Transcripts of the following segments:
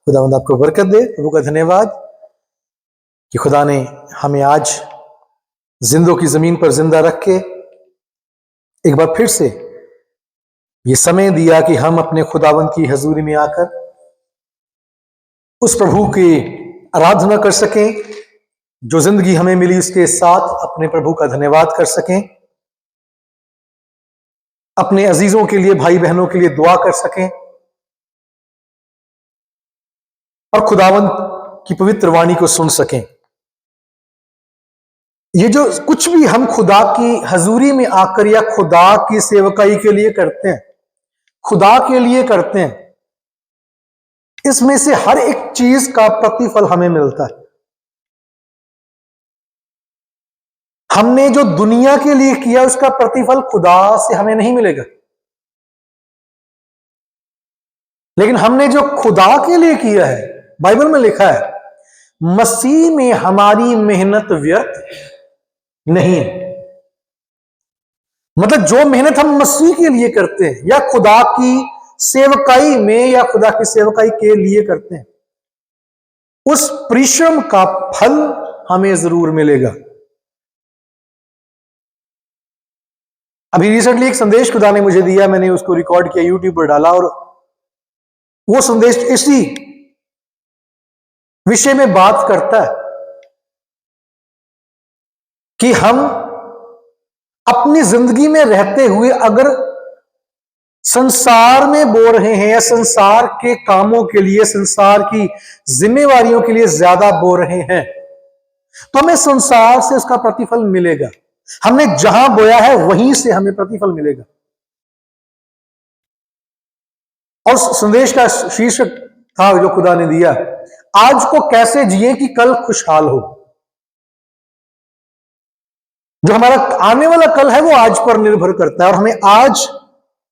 खुदावंद आपको बरकत दे। प्रभु का धन्यवाद कि खुदा ने हमें आज जिंदों की जमीन पर जिंदा रख के एक बार फिर से ये समय दिया कि हम अपने खुदावंद की हजूरी में आकर उस प्रभु की आराधना कर सकें, जो जिंदगी हमें मिली उसके साथ अपने प्रभु का धन्यवाद कर सकें, अपने अजीजों के लिए, भाई बहनों के लिए दुआ कर सकें और खुदावंद की पवित्र वाणी को सुन सकें। ये जो कुछ भी हम खुदा की हजूरी में आकर या खुदा की सेवकाई के लिए करते हैं, खुदा के लिए करते हैं, इसमें से हर एक चीज का प्रतिफल हमें मिलता है। हमने जो दुनिया के लिए किया उसका प्रतिफल खुदा से हमें नहीं मिलेगा, लेकिन हमने जो खुदा के लिए किया है, बाइबल में लिखा है, मसीह में हमारी मेहनत व्यर्थ नहीं है। मतलब जो मेहनत हम मसीह के लिए करते हैं या खुदा की सेवकाई में या खुदा की सेवकाई के लिए करते हैं, उस परिश्रम का फल हमें जरूर मिलेगा। अभी रिसेंटली एक संदेश खुदा ने मुझे दिया, मैंने उसको रिकॉर्ड किया, यूट्यूब पर डाला, और वो संदेश इसी विषय में बात करता है कि हम अपनी जिंदगी में रहते हुए अगर संसार में बो रहे हैं या संसार के कामों के लिए, संसार की जिम्मेवारियों के लिए ज्यादा बो रहे हैं, तो हमें संसार से उसका प्रतिफल मिलेगा। हमने जहां बोया है वहीं से हमें प्रतिफल मिलेगा। और संदेश का शीर्षक था जो खुदा ने दिया, आज को कैसे जिए कि कल खुशहाल हो। जो हमारा आने वाला कल है वो आज पर निर्भर करता है, और हमें आज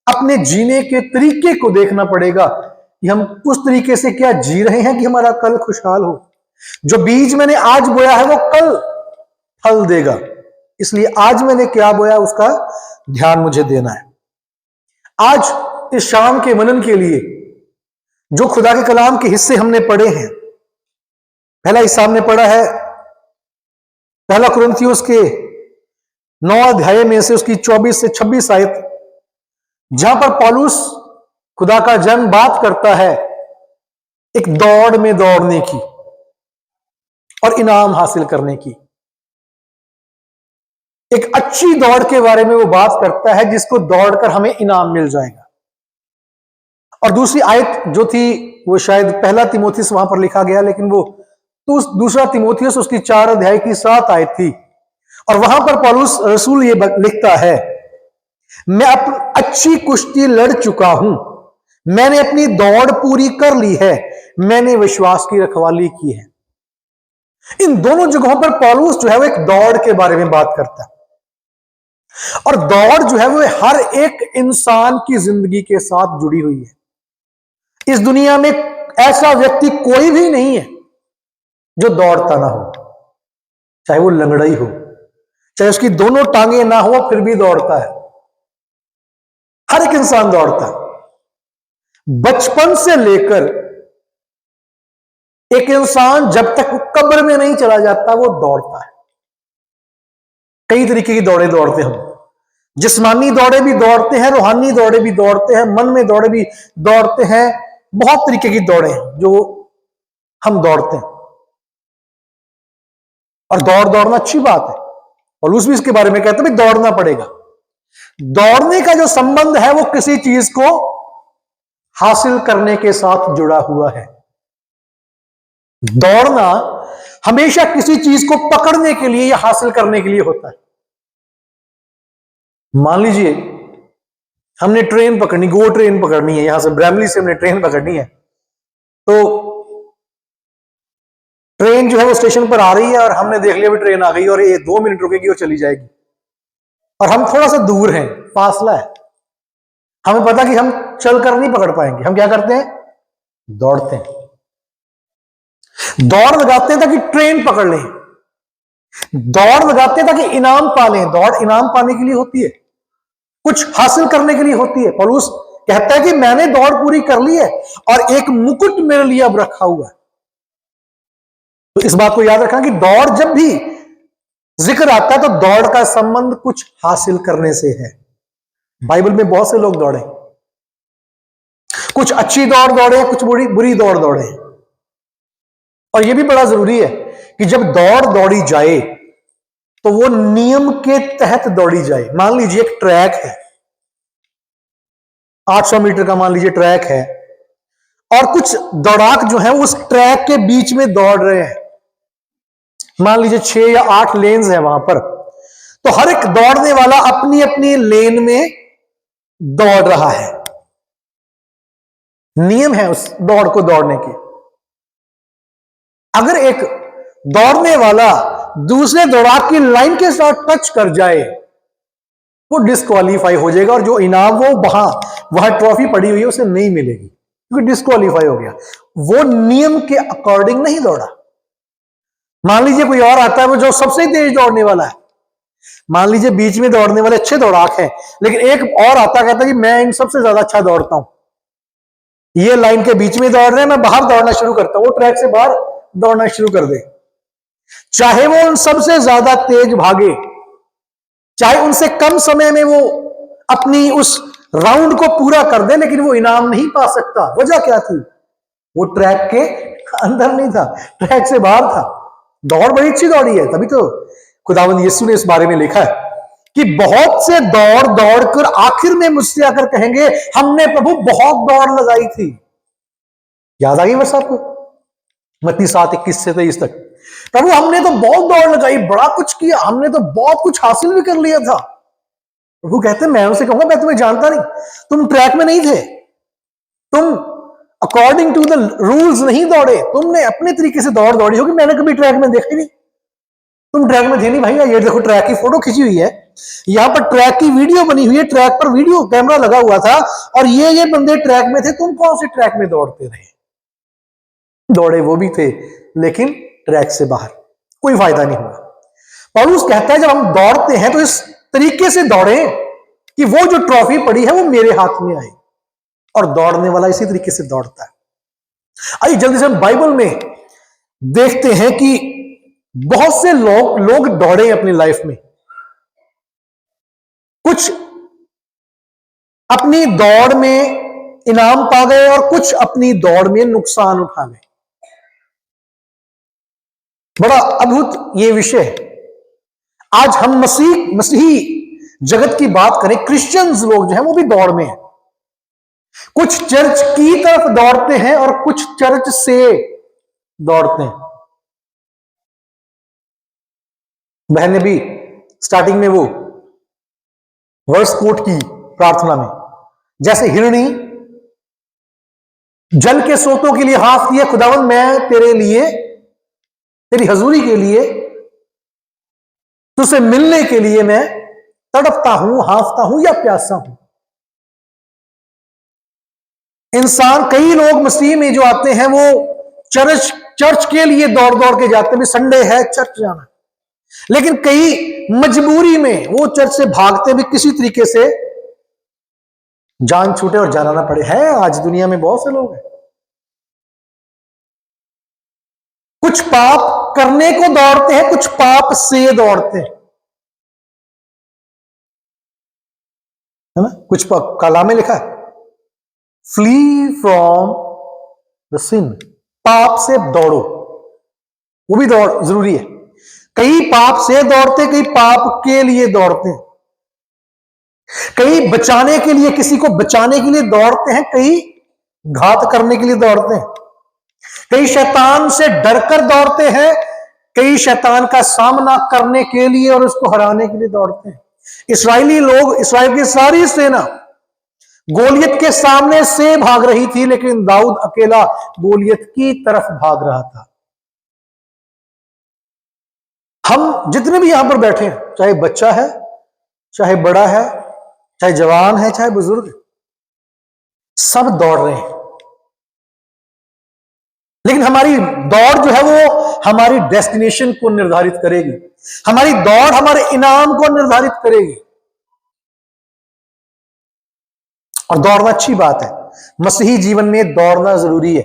अपने जीने के तरीके को देखना पड़ेगा कि हम उस तरीके से क्या जी रहे हैं कि हमारा कल खुशहाल हो। जो बीज मैंने आज बोया है वो कल फल देगा, इसलिए आज मैंने क्या बोया उसका ध्यान मुझे देना है। आज इस शाम के मनन के लिए जो खुदा के कलाम के हिस्से हमने पढ़े हैं, पहला हिस्सा हमने पढ़ा है पहला कुरिन्थियों के 9 अध्याय में से उसकी 24 से 26 आयत, जहां पर पौलुस खुदा का जन बात करता है एक दौड़ में दौड़ने की और इनाम हासिल करने की। एक अच्छी दौड़ के बारे में वो बात करता है जिसको दौड़कर हमें इनाम मिल जाएगा। और दूसरी आयत जो थी वो शायद पहला तिमोथियस वहां पर लिखा गया, लेकिन वो तो दूसरा तिमोथियस उसकी 4 अध्याय की 7 आयत थी, और वहां पर पौलुस रसूल ये लिखता है, मैं अच्छी कुश्ती लड़ चुका हूं, मैंने अपनी दौड़ पूरी कर ली है, मैंने विश्वास की रखवाली की है। इन दोनों जगहों पर पौलुस जो है वो एक दौड़ के बारे में बात करता है, और दौड़ जो है वो हर एक इंसान की जिंदगी के साथ जुड़ी हुई है। इस दुनिया में ऐसा व्यक्ति कोई भी नहीं है जो दौड़ता ना हो, चाहे वो लंगड़ा ही हो, चाहे उसकी दोनों टांगे ना हो, फिर भी दौड़ता है। हर एक इंसान दौड़ता है। बचपन से लेकर एक इंसान जब तक कब्र में नहीं चला जाता वो दौड़ता है। कई तरीके की दौड़े दौड़ते हैं हम, जिस्मानी दौड़े भी दौड़ते हैं, रूहानी दौड़े भी दौड़ते हैं, मन में दौड़े भी दौड़ते हैं, बहुत तरीके की दौड़े हैं जो हम दौड़ते हैं। और दौड़ना अच्छी बात है, पौलुस भी इसके बारे में कहते हैं दौड़ना पड़ेगा। दौड़ने का जो संबंध है वो किसी चीज को हासिल करने के साथ जुड़ा हुआ है। दौड़ना हमेशा किसी चीज को पकड़ने के लिए या हासिल करने के लिए होता है। मान लीजिए हमने ट्रेन पकड़नी, गो ट्रेन पकड़नी है, यहां से ब्रैमली से हमने ट्रेन पकड़नी है, तो ट्रेन जो है वो स्टेशन पर आ रही है और हमने देख लिया भी ट्रेन आ गई और ये 2 मिनट रुकेगी और चली जाएगी, और हम थोड़ा सा दूर हैं, फासला है, हमें पता कि हम चलकर नहीं पकड़ पाएंगे। हम क्या करते हैं? दौड़ते हैं, दौड़ लगाते हैं ताकि ट्रेन पकड़ लें, दौड़ लगाते हैं ताकि इनाम पा लें। दौड़ इनाम पाने के लिए होती है, कुछ हासिल करने के लिए होती है। पौलुस कहता है कि मैंने दौड़ पूरी कर ली है और एक मुकुट मेरे लिए अब रखा हुआ है। तो इस बात को याद रखना कि दौड़ जब भी जिक्र आता है तो दौड़ का संबंध कुछ हासिल करने से है। बाइबल में बहुत से लोग दौड़े, कुछ अच्छी दौड़ दौड़े, कुछ बुरी बुरी दौड़ दौड़े। और यह भी बड़ा जरूरी है कि जब दौड़ दौड़ी जाए तो वो नियम के तहत दौड़ी जाए। मान लीजिए एक ट्रैक है, 800 मीटर का मान लीजिए ट्रैक है, और कुछ दौड़ाक जो है उस ट्रैक के बीच में दौड़ रहे हैं। मान लीजिए 6 या 8 लेन्स है वहां पर, तो हर एक दौड़ने वाला अपनी अपनी लेन में दौड़ रहा है। नियम है उस दौड़ को दौड़ने के। अगर एक दौड़ने वाला दूसरे दौड़ाक की लाइन के साथ टच कर जाए, वो डिस्क्वालीफाई हो जाएगा और जो इनाम वो वहां ट्रॉफी पड़ी हुई है उसे नहीं मिलेगी, क्योंकि डिस्क्वालीफाई हो गया। वो नियम के अकॉर्डिंग नहीं दौड़ा। मान लीजिए कोई और आता है वो जो सबसे तेज दौड़ने वाला है, मान लीजिए बीच में दौड़ने वाले अच्छे दौड़ाक हैं, लेकिन एक और आता कहता है कि मैं इन सबसे ज्यादा अच्छा दौड़ता हूं, ये लाइन के बीच में दौड़ रहे हैं, मैं बाहर दौड़ना शुरू करता हूं। वो ट्रैक से बाहर दौड़ना शुरू कर दे, चाहे वो उन सबसे ज्यादा तेज भागे, चाहे उनसे कम समय में वो अपनी उस राउंड को पूरा कर दे, लेकिन वो इनाम नहीं पा सकता। वजह क्या थी? वो ट्रैक के अंदर नहीं था, ट्रैक से बाहर था। दौड़ बड़ी अच्छी दौड़ी है, तभी तो खुदावंद यीशु ने इस बारे में लिखा है कि बहुत से दौड़ दौड़ कर आखिर में मुझसे आकर कहेंगे हमने प्रभु बहुत दौड़ लगाई थी। याद आ गई वर्ष आपको? मत्ती 7:21 से 23 तक, प्रभु हमने तो बहुत दौड़ लगाई, बड़ा कुछ किया, हमने तो बहुत कुछ हासिल भी कर लिया था। प्रभु कहते हैं मैं उनसे कहूंगा मैं तुम्हें जानता नहीं, तुम ट्रैक में नहीं थे, तुम अकॉर्डिंग टू द रूल्स नहीं दौड़े, तुमने अपने तरीके से दौड़ दौड़ी होगी, मैंने कभी ट्रैक में देखी नहीं। तुम ट्रैक में थे नहीं भाई। ये देखो ट्रैक की फोटो खींची हुई है, यहां पर ट्रैक की वीडियो बनी हुई है, ट्रैक पर वीडियो कैमरा लगा हुआ था, और ये बंदे ट्रैक में थे। तुम कौन से ट्रैक में दौड़ते रहे? दौड़े वो भी थे, लेकिन ट्रैक से बाहर, कोई फायदा नहीं हुआ। पौलुस कहता है जब हम दौड़ते हैं तो इस तरीके से दौड़े कि वो जो ट्रॉफी पड़ी है वो मेरे हाथ में आए, और दौड़ने वाला इसी तरीके से दौड़ता है। आइए जल्दी से हम बाइबल में देखते हैं कि बहुत से लोग दौड़े अपनी लाइफ में, कुछ अपनी दौड़ में इनाम पा गए और कुछ अपनी दौड़ में नुकसान उठा गए। बड़ा अद्भुत ये विषय है। आज हम मसीही जगत की बात करें, क्रिश्चियंस लोग जो हैं वो भी दौड़ में हैं। कुछ चर्च की तरफ दौड़ते हैं और कुछ चर्च से दौड़ते हैं। बहन ने भी स्टार्टिंग में वो वर्स कोट की प्रार्थना में, जैसे हिरणी जल के सोतों के लिए हाथ दिए, खुदावन मैं तेरे लिए, तेरी हजूरी के लिए, तुझसे मिलने के लिए मैं तड़पता हूं, हांफता हूं या प्यासा हूं। इंसान, कई लोग मसीह में जो आते हैं वो चर्च के लिए दौड़ दौड़ के जाते हैं, भी संडे है चर्च जाना, लेकिन कई मजबूरी में वो चर्च से भागते भी, किसी तरीके से जान छूटे और जाना ना पड़े। है आज दुनिया में बहुत से लोग हैं। कुछ पाप करने को दौड़ते हैं, कुछ पाप से दौड़ते हैं, है ना? कुछ कला में लिखा है फ्ली फ्रॉम द सिन, पाप से दौड़ो, वो भी दौड़ जरूरी है। कई पाप से दौड़ते, कई पाप के लिए दौड़ते हैं, कई बचाने के लिए, किसी को बचाने के लिए दौड़ते हैं, कई घात करने के लिए दौड़ते हैं, कई शैतान से डरकर दौड़ते हैं, कई शैतान का सामना करने के लिए और उसको हराने के लिए दौड़ते हैं। इस्राएली लोग, इस्राएल की सारी सेना गोलियत के सामने से भाग रही थी, लेकिन दाऊद अकेला गोलियत की तरफ भाग रहा था। हम जितने भी यहां पर बैठे हैं, चाहे बच्चा है, चाहे बड़ा है, चाहे जवान है, चाहे बुजुर्ग, सब दौड़ रहे हैं, लेकिन हमारी दौड़ जो है वो हमारी डेस्टिनेशन को निर्धारित करेगी, हमारी दौड़ हमारे इनाम को निर्धारित करेगी। और दौड़ना अच्छी बात है। मसीही जीवन में दौड़ना जरूरी है,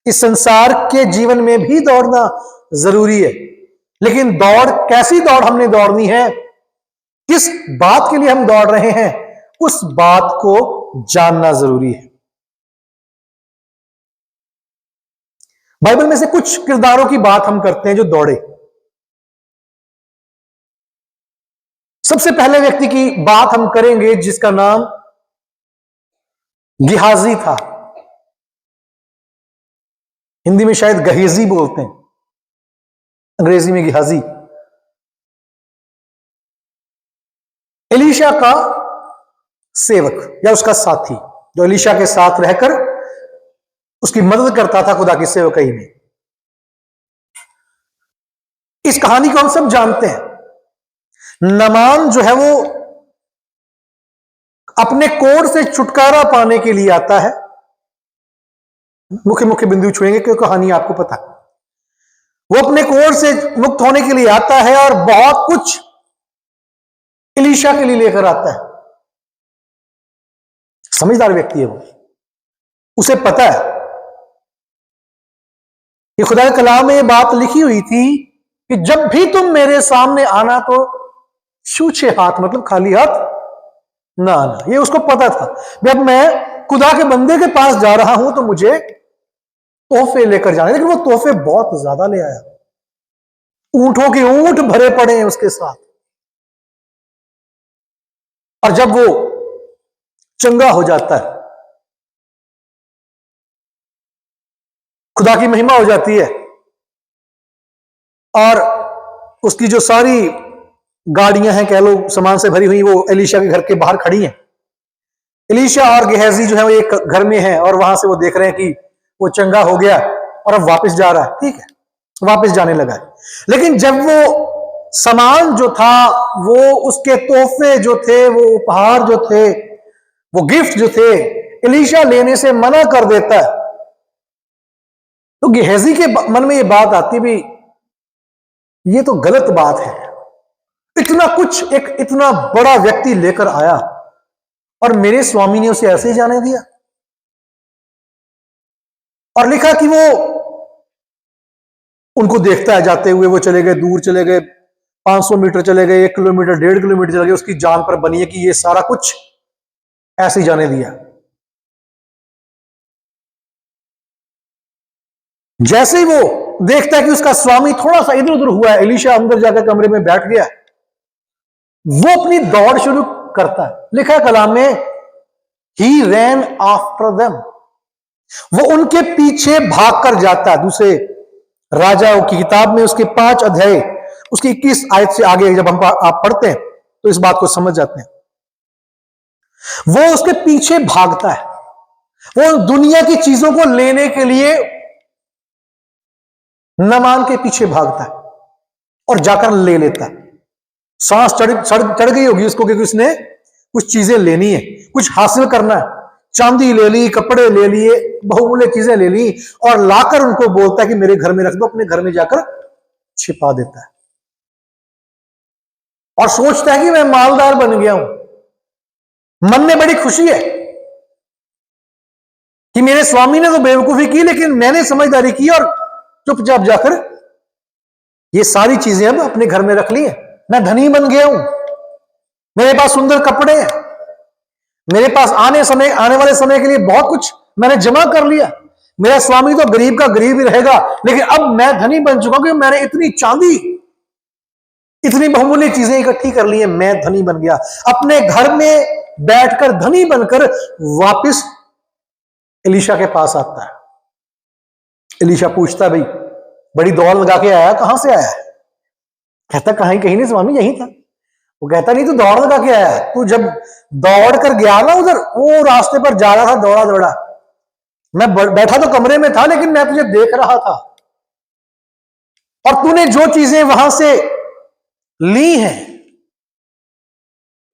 इस संसार के जीवन में भी दौड़ना जरूरी है। लेकिन दौड़, कैसी दौड़ हमने दौड़नी है, किस बात के लिए हम दौड़ रहे हैं, उस बात को जानना जरूरी है। बाइबल में से कुछ किरदारों की बात हम करते हैं जो दौड़े। सबसे पहले व्यक्ति की बात हम करेंगे जिसका नाम गिहाजी था। हिंदी में शायद गहेजी बोलते हैं, अंग्रेजी में गिहाजी। एलीशा का सेवक या उसका साथी, जो एलीशा के साथ रहकर उसकी मदद करता था खुदा की सेवकाई में। इस कहानी को हम सब जानते हैं। नामान जो है वो अपने कोढ़ से छुटकारा पाने के लिए आता है। मुख्य मुख्य बिंदु छुएंगे क्योंकि कहानी आपको पता है। वो अपने कोढ़ से मुक्त होने के लिए आता है और बहुत कुछ एलीशा के लिए लेकर आता है। समझदार व्यक्ति है वो, उसे पता है कि खुदा के कलाम में ये बात लिखी हुई थी कि जब भी तुम मेरे सामने आना तो छूछे हाथ, मतलब खाली हाथ ना आना। ये उसको पता था, जब मैं खुदा के बंदे के पास जा रहा हूं तो मुझे तोहफे लेकर जाने। लेकिन वो तोहफे बहुत ज्यादा ले आया, ऊंटों के ऊंट भरे पड़े हैं उसके साथ। और जब वो चंगा हो जाता है, खुदा की महिमा हो जाती है और उसकी जो सारी गाड़ियां हैं, कह लो सामान से भरी हुई, वो एलीशा के घर के बाहर खड़ी हैं। एलीशा और गेहजी जो है वो एक घर में है और वहां से वो देख रहे हैं कि वो चंगा हो गया और अब वापस जा रहा है। ठीक है, वापस जाने लगा है। लेकिन जब वो सामान जो था, वो उसके तोहफे जो थे, वो उपहार जो थे, वो गिफ्ट जो थे, एलीशा लेने से मना कर देता है। तो गेहजी के मन में ये बात आती भी, ये तो गलत बात है। इतना कुछ एक इतना बड़ा व्यक्ति लेकर आया और मेरे स्वामी ने उसे ऐसे ही जाने दिया। और लिखा कि वो उनको देखता है जाते हुए। वो चले गए, दूर चले गए, 500 मीटर चले गए, 1 किलोमीटर, 1.5 किलोमीटर चले गए। उसकी जान पर बनी है कि ये सारा कुछ ऐसे ही जाने दिया। जैसे ही वो देखता है कि उसका स्वामी थोड़ा सा इधर उधर हुआ है, एलीशा अंदर जाकर कमरे में बैठ गया, वो अपनी दौड़ शुरू करता है। लिखा है कलाम में, ही रैन आफ्टर देम, वो उनके पीछे भागकर जाता है। दूसरे राजाओं की किताब में उसके 5 अध्याय, उसकी 21 आयत से आगे जब हम आप पढ़ते हैं तो इस बात को समझ जाते हैं। वो उसके पीछे भागता है, वो दुनिया की चीजों को लेने के लिए नामान के पीछे भागता है और जाकर ले लेता है। सांस चढ़ गई होगी उसको, क्योंकि उसने कुछ चीजें लेनी है, कुछ हासिल करना है। चांदी ले ली, कपड़े ले लिए, बहुमूल्य चीजें ले ली और लाकर उनको बोलता है कि मेरे घर में रख दो। अपने घर में जाकर छिपा देता है और सोचता है कि मैं मालदार बन गया हूं। मन में बड़ी खुशी है कि मेरे स्वामी ने तो बेवकूफी की, लेकिन मैंने समझदारी की और चुपचाप जाकर ये सारी चीजें अब अपने घर में रख ली है। मैं धनी बन गया हूं, मेरे पास सुंदर कपड़े हैं, मेरे पास आने वाले समय के लिए बहुत कुछ मैंने जमा कर लिया। मेरा स्वामी तो गरीब का गरीब ही रहेगा, लेकिन अब मैं धनी बन चुका हूं कि मैंने इतनी चांदी, इतनी बहुमूल्य चीजें इकट्ठी कर ली है। मैं धनी बन गया। अपने घर में बैठकर धनी बनकर वापस एलीशा के पास आता है। एलीशा पूछता, भाई बड़ी दौड़ लगा के आया, कहां से आया? कहता कहीं नहीं स्वामी, यही था। वो कहता नहीं, तू दौड़ लगा के आया। तू जब दौड़ कर गया ना उधर, वो रास्ते पर जा रहा था दौड़ा दौड़ा, मैं बैठा तो कमरे में था, लेकिन मैं तुझे देख रहा था। और तूने जो चीजें वहां से ली हैं,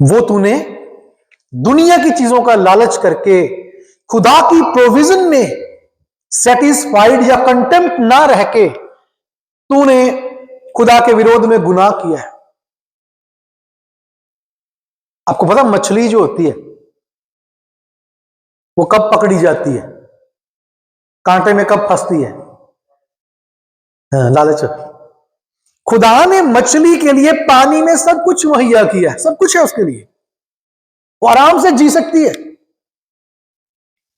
वो तूने दुनिया की चीजों का लालच करके खुदा की प्रोविजन में सेटिस्फाइड या कंटेम्प्ट ना रह के तूने खुदा के विरोध में गुनाह किया है। आपको पता, मछली जो होती है, वो कब पकड़ी जाती है, कांटे में कब फंसती है? लालच। खुदा ने मछली के लिए पानी में सब कुछ मुहैया किया है, सब कुछ है उसके लिए, वो आराम से जी सकती है।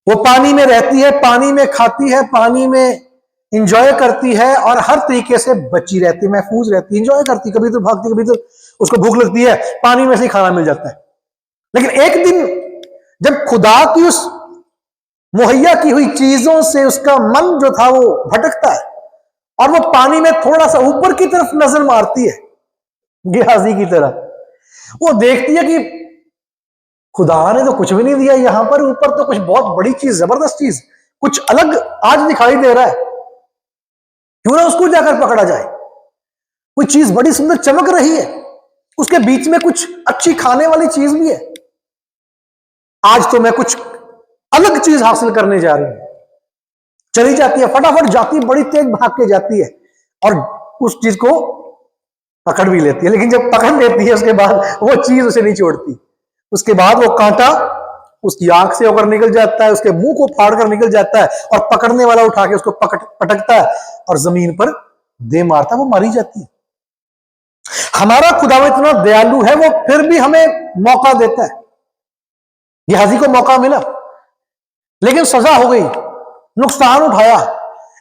वो पानी में रहती है, पानी में खाती है, पानी में इंजॉय करती है और हर तरीके से बची रहती है, महफूज रहती है, इंजॉय करती है। कभी तो भागती, कभी तो उसको भूख लगती है, पानी में से ही खाना मिल जाता है। लेकिन एक दिन जब खुदा की उस मुहैया की हुई चीजों से उसका मन जो था वो भटकता है और वो पानी में थोड़ा सा ऊपर की तरफ नजर मारती है, गेहाजी की तरह। वो देखती है कि खुदा ने तो कुछ भी नहीं दिया, यहां पर ऊपर तो कुछ बहुत बड़ी चीज, जबरदस्त चीज, कुछ अलग आज दिखाई दे रहा है, क्यों ना उसको जाकर पकड़ा जाए। कोई चीज बड़ी सुंदर चमक रही है, उसके बीच में कुछ अच्छी खाने वाली चीज भी है, आज तो मैं कुछ अलग चीज हासिल करने जा रही हूं। चली जाती है, फटाफट जाती है, बड़ी तेज भाग के जाती है और उस चीज को पकड़ भी लेती है। लेकिन जब पकड़ लेती है उसके बाद वो चीज उसे नहीं छोड़ती। उसके बाद वो कांटा उसकी आंख से होकर निकल जाता है, उसके मुंह को फाड़ कर निकल जाता है और पकड़ने वाला उठा के उसको पटकता है और जमीन पर दे मारता है, वो मारी जाती है। हमारा खुदा इतना दयालु है, वो फिर भी हमें मौका देता है। गेहाजी को मौका मिला लेकिन सजा हो गई, नुकसान उठाया।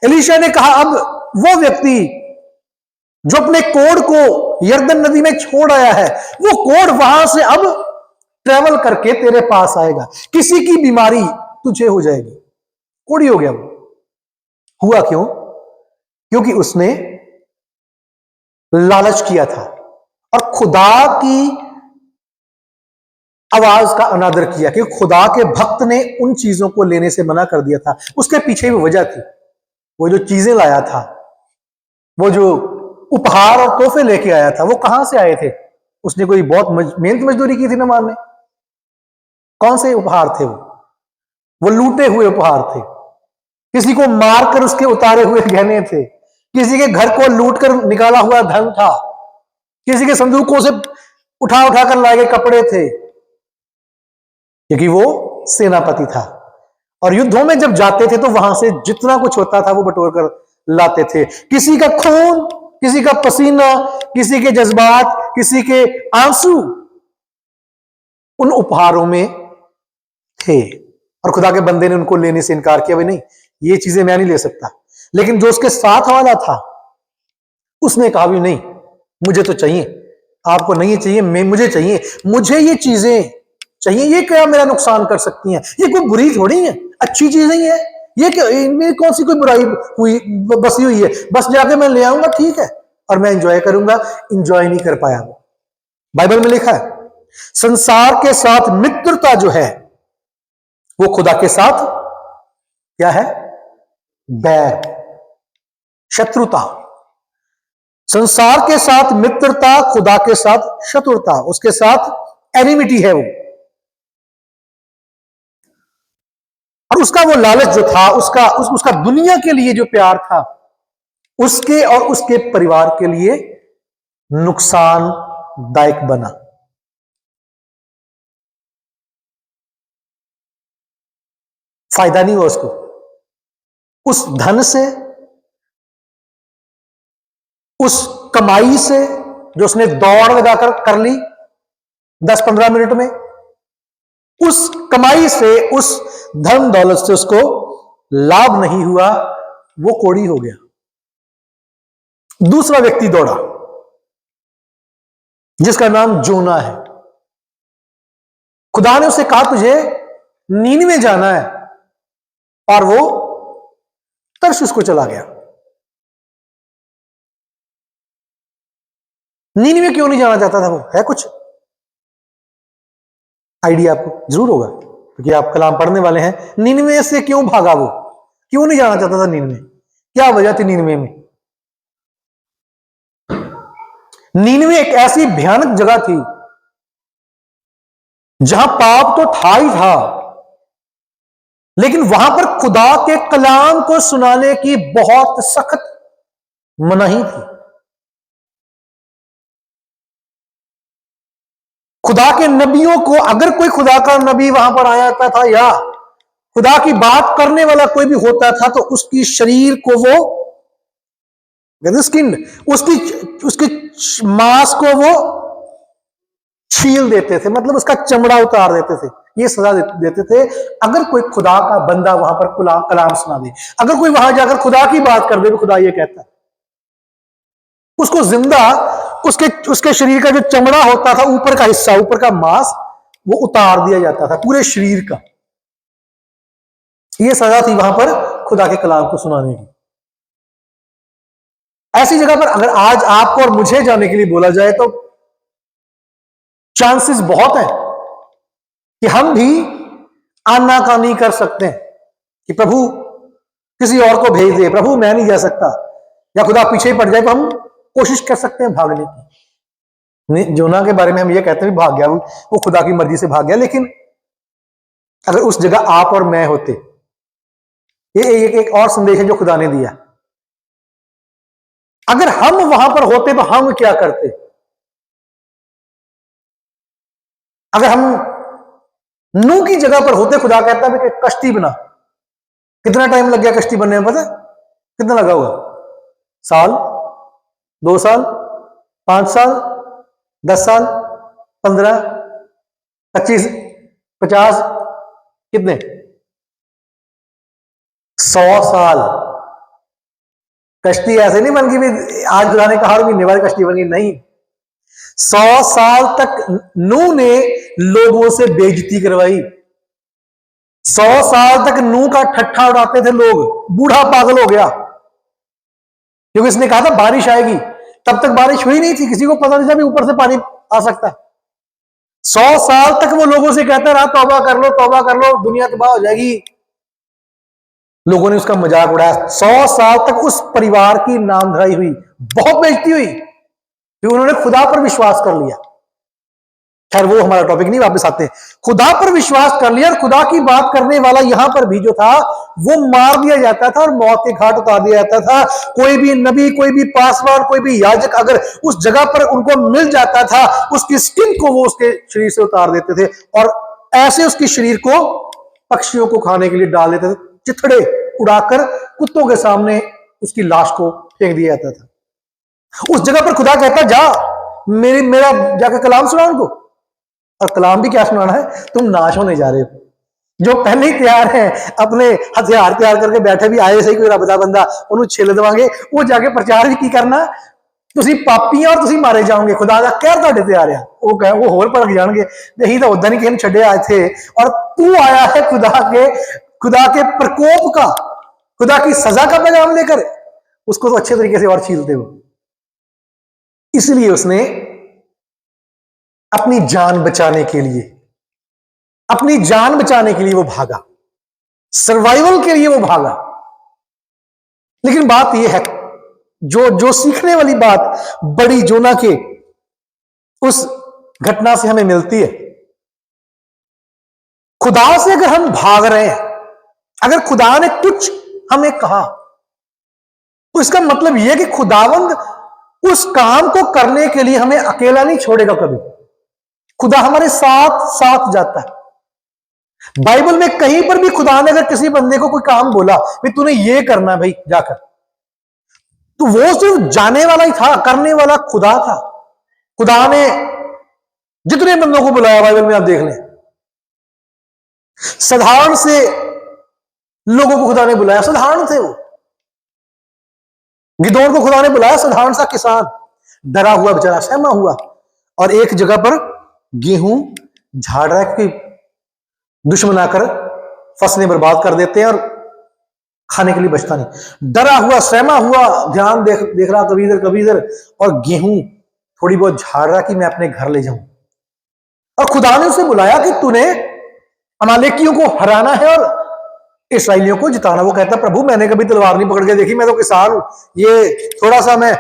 एलीशा ने कहा अब वो व्यक्ति जो अपने कोढ़ को यरदन नदी में छोड़ आया है, वो कोढ़ वहां से अब ट्रेवल करके तेरे पास आएगा, किसी की बीमारी तुझे हो जाएगी। कोढ़ी हो गया वो। हुआ क्यों? क्योंकि उसने लालच किया था और खुदा की आवाज का अनादर किया, क्योंकि खुदा के भक्त ने उन चीजों को लेने से मना कर दिया था। उसके पीछे भी वजह थी, वो जो चीजें लाया था, वो जो उपहार और तोहफे लेके आया था, वो कहां से आए थे? उसने कोई बहुत मेहनत मजदूरी की थी ना मारने। कौन से उपहार थे वो लूटे हुए उपहार थे, किसी को मारकर उसके उतारे हुए गहने थे, किसी के घर को लूटकर निकाला हुआ धन था, किसी के संदूकों से उठा उठा कर लाए गए कपड़े थे, क्योंकि वो सेनापति था और युद्धों में जब जाते थे तो वहां से जितना कुछ होता था वो बटोर कर लाते थे। किसी का खून, किसी का पसीना, किसी के जज्बात, किसी के आंसू उन उपहारों में थे और खुदा के बंदे ने उनको लेने से इनकार किया, भाई नहीं, ये चीजें मैं नहीं ले सकता। लेकिन जो उसके साथ वाला था उसने कहा भी नहीं, मुझे तो चाहिए, आपको नहीं चाहिए, मैं मुझे चाहिए, मुझे ये चीजें चाहिए। ये क्या मेरा नुकसान कर सकती हैं? ये कोई बुरी थोड़ी है, अच्छी चीजें ही है। ये क्या, इनमें कौन सी कोई बुराई हुई बसी हुई है? बस जाके मैं ले आऊंगा, ठीक है, और मैं इंजॉय करूंगा। इंजॉय नहीं कर पाया। बाइबल में लिखा है संसार के साथ मित्रता जो है वो खुदा के साथ क्या है? बैर, शत्रुता। संसार के साथ मित्रता, खुदा के साथ शत्रुता, उसके साथ एनिमिटी है वो। और उसका वो लालच जो था, उसका दुनिया के लिए जो प्यार था, उसके और उसके परिवार के लिए नुकसानदायक बना। फायदा नहीं हुआ उसको उस धन से, उस कमाई से जो उसने दौड़ लगाकर कर ली 10-15 मिनट में। उस कमाई से, उस धन दौलत से उसको लाभ नहीं हुआ, वो कोढ़ी हो गया। दूसरा व्यक्ति दौड़ा जिसका नाम जोना है। खुदा ने उसे कहा तुझे नीनवे जाना है, और वो तरशीश को चला गया। नीनवे क्यों नहीं जाना चाहता था वो? है कुछ आइडिया आपको? जरूर होगा क्योंकि आप कलाम पढ़ने वाले हैं। नीनवे से क्यों भागा वो? क्यों नहीं जाना चाहता था नीनवे? क्या वजह थी नीनवे में? नीनवे एक ऐसी भयानक जगह थी जहां पाप तो था ही था, लेकिन वहां पर खुदा के कलाम को सुनाने की बहुत सख्त मनाही थी। खुदा के नबियों को, अगर कोई खुदा का नबी वहां पर आया था या खुदा की बात करने वाला कोई भी होता था तो उसकी शरीर को वो स्किन, उसकी उसके मांस को वो छील देते थे, मतलब उसका चमड़ा उतार देते थे। ये सजा देते थे अगर कोई खुदा का बंदा वहां पर कलाम सुना दे, अगर कोई वहां जाकर खुदा की बात कर दे, खुदा ये कहता है, उसको जिंदा उसके उसके शरीर का जो चमड़ा होता था, ऊपर का हिस्सा, ऊपर का मांस, वो उतार दिया जाता था पूरे शरीर का। ये सजा थी वहां पर खुदा के कलाम को सुनाने की। ऐसी जगह पर अगर आज आपको और मुझे जाने के लिए बोला जाए तो चांसेस बहुत है कि हम भी आनाकानी कर सकते हैं कि प्रभु किसी और को भेज दे, प्रभु मैं नहीं जा सकता, या खुदा पीछे पड़ जाए तो हम कोशिश कर सकते हैं भागने की। जोना के बारे में हम ये कहते हैं भाग गया, वो खुदा की मर्जी से भाग गया, लेकिन अगर उस जगह आप और मैं होते, ये एक और संदेश है जो खुदा ने दिया, अगर हम वहां पर होते तो हम क्या करते? अगर हम नूह की जगह पर होते, खुदा कहता है कि कश्ती बना। कितना टाइम लग गया कश्ती बनने में पता? कितना लगा होगा? साल, 2 साल, 5 साल, 10 साल, 15, 25, 50, कितने? 100 साल। कश्ती ऐसे नहीं बन गई आज खुदा ने कहा महीने बाद कश्ती बन गई, नहीं। 100 साल तक नूह ने लोगों से बेइज्जती करवाई। 100 साल तक नूह का ठट्ठा उड़ाते थे लोग, बूढ़ा पागल हो गया क्योंकि इसने कहा था बारिश आएगी। तब तक बारिश हुई नहीं थी, किसी को पता नहीं था भी ऊपर से पानी आ सकता है। 100 साल तक वो लोगों से कहता रहा तौबा कर लो, तौबा कर लो, दुनिया तबाह हो जाएगी। लोगों ने उसका मजाक उड़ाया। 100 साल तक उस परिवार की नामधराई हुई, बहुत बेइज्जती हुई क्योंकि उन्होंने खुदा पर विश्वास कर लिया। खैर वो हमारा टॉपिक नहीं, वापस आते हैं। खुदा पर विश्वास कर लिया और खुदा की बात करने वाला यहां पर भी जो था वो मार दिया जाता था और मौत के घाट उतार दिया जाता था। कोई भी नबी, कोई भी पासवान, कोई भी याजक अगर उस जगह पर उनको मिल जाता था, उसकी स्किन को वो उसके शरीर से उतार देते थे और ऐसे उसके शरीर को पक्षियों को खाने के लिए डाल देते थे। चिथड़े उड़ाकर कुत्तों के सामने उसकी लाश को फेंक दिया जाता था। उस जगह पर खुदा कहता जा मेरा जाकर कलाम सुना उनको। और कलाम भी क्या सुनाना है? तुम नाश होने जा रहे हो। जो पहले ही तैयार है, अपने हथियार तैयार करके बैठे भी, आए सही कोई रब दा बंदा उन्होंने छिल देवांगे, वो जाके प्रचार भी की करना, तुसी पापी और तुसी मारे जाओगे, खुदा का कहर तुहाडे ते आ रहा। वो कहे वो होर भड़क जाएंगे, यही तो उदा नहीं किसी छड्डे आए थे, और तू आया है खुदा के प्रकोप का, खुदा की सजा का पैगाम लेकर, उसको तो अच्छे तरीके से और छीलते हो। इसलिए उसने अपनी जान बचाने के लिए, अपनी जान बचाने के लिए वो भागा, सर्वाइवल के लिए वो भागा। लेकिन बात यह है, जो सीखने वाली बात बड़ी जोना के उस घटना से हमें मिलती है, खुदा से अगर हम भाग रहे हैं, अगर खुदा ने कुछ हमें कहा तो इसका मतलब यह कि खुदावंद उस काम को करने के लिए हमें अकेला नहीं छोड़ेगा कभी। खुदा हमारे साथ साथ जाता है। बाइबल में कहीं पर भी खुदा ने अगर किसी बंदे को कोई काम बोला, भाई तूने ये करना है भाई जाकर, तो वो सिर्फ जाने वाला ही था, करने वाला खुदा था। खुदा ने जितने बंदों को बुलाया बाइबल में आप देख लें, साधारण से लोगों को खुदा ने बुलाया, साधारण थे वो। गिदोन को खुदा ने बुलाया, साधारण सा किसान, डरा हुआ बेचारा, सहमा हुआ, और एक जगह पर गेहूं झाड़ रहा है क्योंकि दुश्मन आकर फसलें बर्बाद कर देते हैं और खाने के लिए बचता नहीं। डरा हुआ, सहमा हुआ, ध्यान देख रहा कभी इधर, और गेहूं थोड़ी बहुत झाड़ रहा कि मैं अपने घर ले जाऊं। और खुदा ने उसे बुलाया कि तूने अमालेकियों को हराना है और इसराइलियों को जिताना। वो कहता प्रभु मैंने कभी तलवार नहीं पकड़ के देखी, मैं तो किसान हूं, ये थोड़ा सा मैं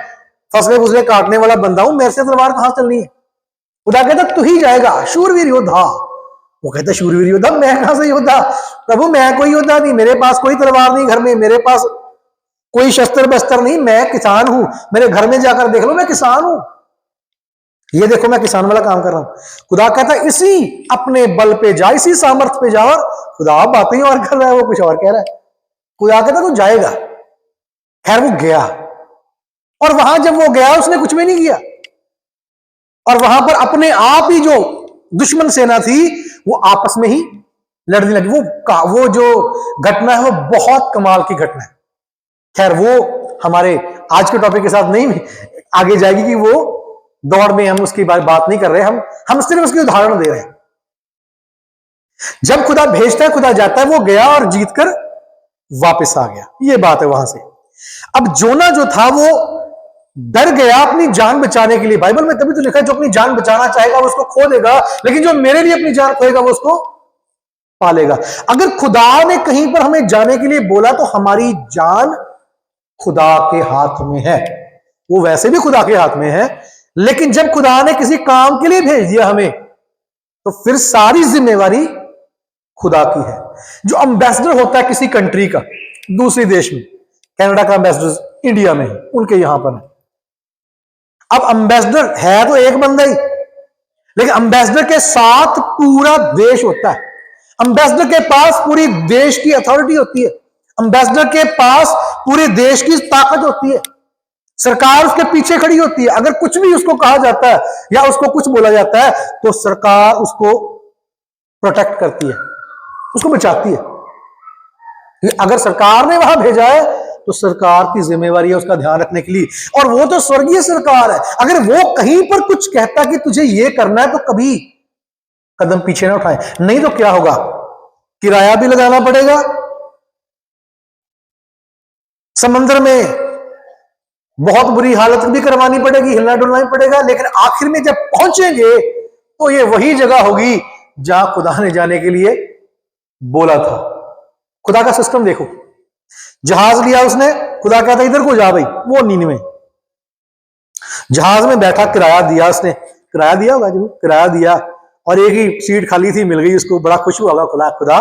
फसलें काटने वाला बंदा हूं, मेरे से तलवार कहां चलनी है। खुदा कहता तू ही जाएगा, शूरवीर योद्धा। वो कहता शूरवीर योद्धा, मैं कहां से योद्धा? प्रभु मैं कोई योद्धा नहीं, मेरे पास कोई तलवार नहीं, घर में मेरे पास कोई शस्त्र बस्त्र नहीं, मैं किसान हूं, मेरे घर में जाकर देख लो मैं किसान हूं। ये देखो मैं किसान वाला काम कर रहा हूं। खुदा कहता है इसी अपने बल पे जा, इसी सामर्थ्य पे जा। और खुदा बातें ही और कर रहा है, वो कुछ और कह रहा है। खुदा कहता तू जाएगा। खैर वो गया, और वहां जब वो गया उसने कुछ भी नहीं किया, और वहां पर अपने आप ही जो दुश्मन सेना थी वो आपस में ही लड़ने लगी। वो जो घटना है वो बहुत कमाल की घटना है। खैर वो हमारे आज के टॉपिक के साथ नहीं आगे जाएगी कि वो दौड़ में हम उसकी बात नहीं कर रहे, हम सिर्फ उसकी उदाहरण दे रहे हैं। जब खुदा भेजता है, खुदा जाता है, वो गया और जीतकर वापस आ गया। ये बात है वहां से। अब जोना जो था वो डर गया अपनी जान बचाने के लिए। बाइबल में तभी तो लिखा है जो अपनी जान बचाना चाहेगा वो उसको खो देगा, लेकिन जो मेरे लिए अपनी जान खोएगा वो उसको पालेगा। अगर खुदा ने कहीं पर हमें जाने के लिए बोला तो हमारी जान खुदा के हाथ में है। वो वैसे भी खुदा के हाथ में है, लेकिन जब खुदा ने किसी काम के लिए भेज दिया हमें, तो फिर सारी जिम्मेवारी खुदा की है। जो एम्बेसडर होता है किसी कंट्री का दूसरे देश में, कनाडा का एम्बेसडर इंडिया में है, उनके यहां पर है। अब एम्बेसडर है तो एक बंदा ही, लेकिन एम्बेसडर के साथ पूरा देश होता है। एम्बेसडर के पास पूरी देश की अथॉरिटी होती है। एम्बेसडर के पास पूरे देश की ताकत होती है। सरकार उसके पीछे खड़ी होती है। अगर कुछ भी उसको कहा जाता है या उसको कुछ बोला जाता है तो सरकार उसको प्रोटेक्ट करती है, उसको बचाती है। अगर सरकार ने वहां भेजा है तो सरकार की जिम्मेवारी है उसका ध्यान रखने के लिए, और वो तो स्वर्गीय सरकार है। अगर वो कहीं पर कुछ कहता कि तुझे ये करना है तो कभी कदम पीछे ना उठाए, नहीं तो क्या होगा, किराया भी लगाना पड़ेगा, समंदर में बहुत बुरी हालत भी करवानी पड़ेगी, हिलना डुलना भी पड़ेगा, लेकिन आखिर में जब पहुंचेंगे तो ये वही जगह होगी जहां खुदा ने जाने के लिए बोला था। खुदा का सिस्टम देखो, जहाज लिया उसने, खुदा कहता इधर को जा भाई, वो नीनवे। जहाज में बैठा, किराया दिया उसने, किराया दिया होगा जरूर, किराया दिया, और एक ही सीट खाली थी, मिल गई उसको, बड़ा खुश हुआ होगा, खुदा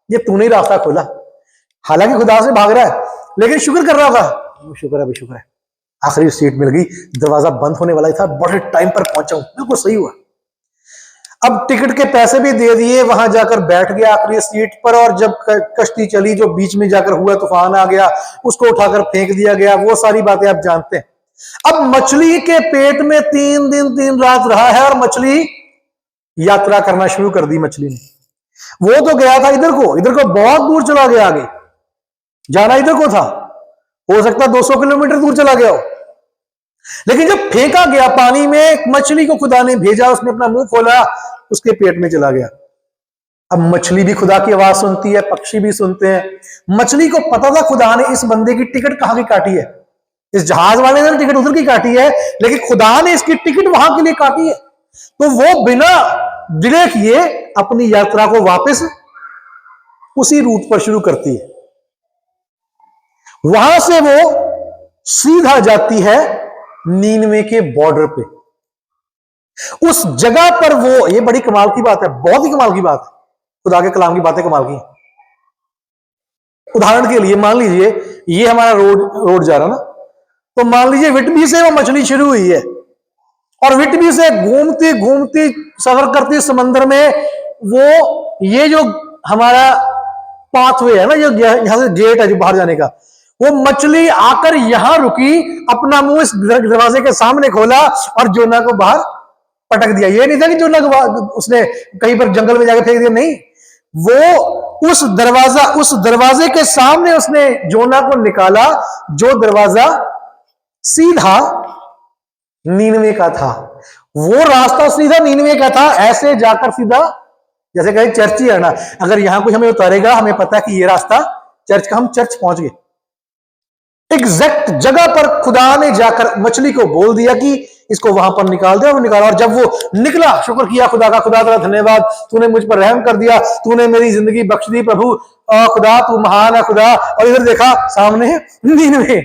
ये तूने रास्ता खोला। हालांकि खुदा से भाग रहा है, लेकिन शुक्र कर रहा था, शुक्र है, शुक्र है, आखिरी सीट मिल गई। दरवाजा बंद होने वाला ही था, बड़े टाइम पर पहुंचा हूं, बिल्कुल सही हुआ। अब टिकट के पैसे भी दे दिए, वहां जाकर बैठ गया आखिरी सीट पर, और जब कश्ती चली, जो बीच में जाकर हुआ, तूफान आ गया, उसको उठाकर फेंक दिया गया, वो सारी बातें आप जानते हैं। अब मछली के पेट में 3 दिन 3 रात रहा है, और मछली यात्रा करना शुरू कर दी मछली ने। वो तो गया था इधर को बहुत दूर चला गया, आगे जाना इधर को था, हो सकता 200 किलोमीटर दूर चला गया हो। लेकिन जब फेंका गया पानी में, एक मछली को खुदा ने भेजा, उसने अपना मुंह खोला, उसके पेट में चला गया। अब मछली भी खुदा की आवाज सुनती है, पक्षी भी सुनते हैं। मछली को पता था खुदा ने इस बंदे की टिकट कहां की काटी है, इस जहाज वाले ने टिकट उधर की काटी है, लेकिन खुदा ने इसकी टिकट वहां के लिए काटी है। तो वो बिना डिले किए अपनी यात्रा को वापस उसी रूट पर शुरू करती है। वहां से वो सीधा जाती है नीनवे के बॉर्डर पे। उस जगह पर वो, ये बड़ी कमाल की बात है, बहुत ही कमाल की बात है, खुदा के कलाम की बातें कमाल की। उदाहरण के लिए मान लीजिए ये हमारा रोड जा रहा ना, तो मान लीजिए विटबी से वो मछली शुरू हुई है, और विटबी से घूमती घूमती सफर करती समंदर में, वो ये जो हमारा पाथवे है ना, जो यहां से गेट है जो बाहर जाने का, वो मछली आकर यहां रुकी, अपना मुंह इस दरवाजे के सामने खोला और जोना को बाहर पटक दिया। ये नहीं था कि जोना को उसने कहीं पर जंगल में जाकर फेंक दिया, नहीं, वो उस दरवाजे के सामने उसने जोना को निकाला, जो दरवाजा सीधा नीनवे का था। वो रास्ता सीधा नीनवे का था, ऐसे जाकर सीधा, जैसे कहीं चर्च ही है ना, अगर यहां कोई हमें उतारेगा, हमें पता है कि ये रास्ता चर्च का, हम चर्च पहुंच गए। एग्जैक्ट जगह पर खुदा ने जाकर मछली को बोल दिया कि इसको वहां पर निकाल दे, और निकाला। और जब वो निकला, शुक्र किया खुदा का, खुदा तेरा धन्यवाद, तूने मुझ पर रहम कर दिया, तूने मेरी जिंदगी बख्श दी प्रभु, खुदा तू महान है खुदा। और इधर देखा सामने नीनवे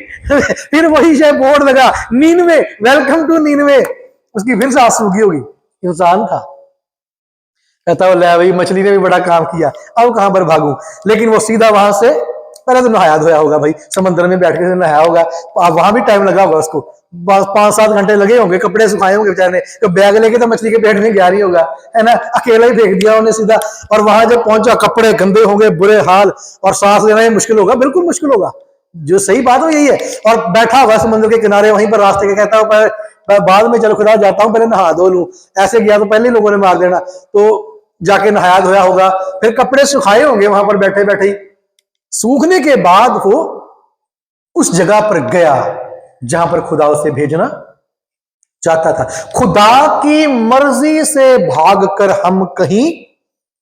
फिर वही शायद बोर्ड लगा, नीनवे, वेलकम टू नीनवे। उसकी फिर से आंसू उगी होगी, इंसान था, कहता वो ले भाई मछली ने भी बड़ा काम किया, अब कहां पर भागू। लेकिन वो सीधा वहां से पहले तो नहाया धोया होगा भाई, समंदर में बैठ के नहाया होगा, वहां भी टाइम लगा होगा उसको, 5-7 घंटे लगे होंगे, कपड़े सुखाए होंगे बेचारे ने, तो बैग लेके तो मछली के पेट में गया नहीं होगा, है ना, अकेला ही फेंक दिया उन्हें सीधा, और वहां जब पहुंचा कपड़े गंदे होंगे, बुरे हाल, और सांस लेना ही मुश्किल होगा, बिल्कुल मुश्किल होगा, जो सही बात हो यही है। और बैठा हुआ समुद्र के किनारे वहीं पर रास्ते के, कहता हूं बाद में चलो खुदा जाता हूं, पहले नहा धो लूं, ऐसे किया तो पहले ही लोगों ने मार देना, तो जाके नहाया धोया होगा, फिर कपड़े सुखाए होंगे वहां पर बैठे बैठे ही, सूखने के बाद वो उस जगह पर गया जहां पर खुदा उसे भेजना चाहता था। खुदा की मर्जी से भागकर हम कहीं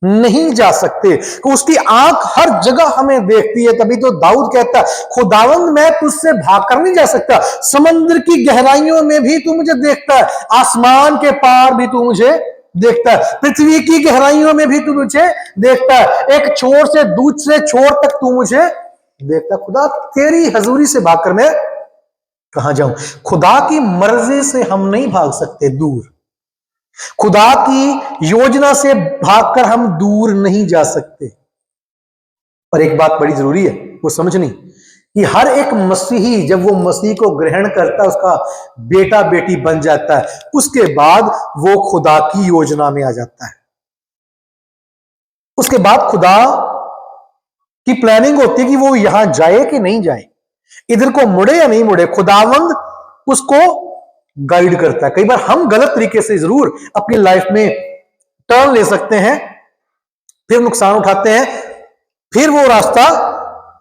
नहीं जा सकते, तो उसकी आंख हर जगह हमें देखती है, तभी तो दाऊद कहता है खुदावंद मैं तुझसे भागकर नहीं जा सकता, समंदर की गहराइयों में भी तू मुझे देखता है, आसमान के पार भी तू मुझे देखता है, पृथ्वी की गहराइयों में भी तू मुझे देखता है, एक छोर से दूसरे छोर तक तू मुझे देखता है। खुदा तेरी हजूरी से भागकर मैं कहां जाऊं? खुदा की मर्जी से हम नहीं भाग सकते दूर, खुदा की योजना से भागकर हम दूर नहीं जा सकते। पर एक बात बड़ी जरूरी है वो समझनी, कि हर एक मसीही जब वो मसीह को ग्रहण करता है, उसका बेटा बेटी बन जाता है, उसके बाद वो खुदा की योजना में आ जाता है। उसके बाद खुदा की प्लानिंग होती है कि वो यहां जाए कि नहीं जाए, इधर को मुड़े या नहीं मुड़े, खुदावंद उसको गाइड करता है। कई बार हम गलत तरीके से जरूर अपनी लाइफ में टर्न ले सकते हैं, फिर नुकसान उठाते हैं, फिर वो रास्ता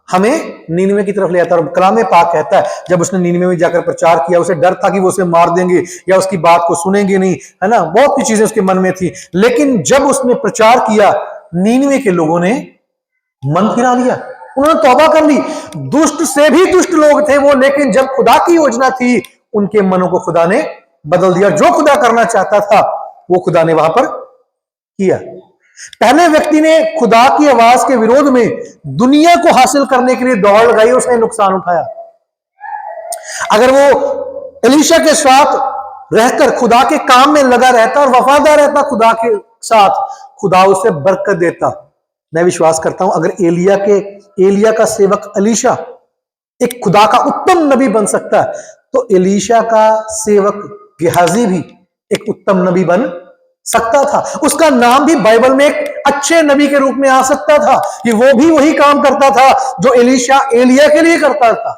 हमें नीनवे की तरफ ले आता है। और कलाम पाक कहता है जब उसने नीनवे में जाकर प्रचार किया, उसे डर था कि वो उसे मार देंगे या उसकी बात को सुनेंगे नहीं, है ना, बहुत सी चीजें उसके मन में थी, लेकिन जब उसने प्रचार किया नीनवे के लोगों ने मन फिरा लिया, उन्होंने तौबा कर ली। दुष्ट से भी दुष्ट लोग थे वो, लेकिन जब खुदा की योजना थी उनके मनों को खुदा ने बदल दिया, जो खुदा करना चाहता था वो खुदा ने वहां पर किया। पहले व्यक्ति ने खुदा की आवाज के विरोध में दुनिया को हासिल करने के लिए दौड़ लगाई, उसने नुकसान उठाया। अगर वो एलीशा के साथ रहकर खुदा के काम में लगा रहता और वफादार रहता खुदा के साथ, खुदा उसे बरकत देता। मैं विश्वास करता हूं अगर एलिया का सेवक एलीशा एक खुदा का उत्तम नबी बन सकता है, तो एलीशा का सेवक गेहाजी भी एक उत्तम नबी बन सकता था। उसका नाम भी बाइबल में एक अच्छे नबी के रूप में आ सकता था, कि वो भी वही काम करता था जो एलीशा एलिया के लिए करता था।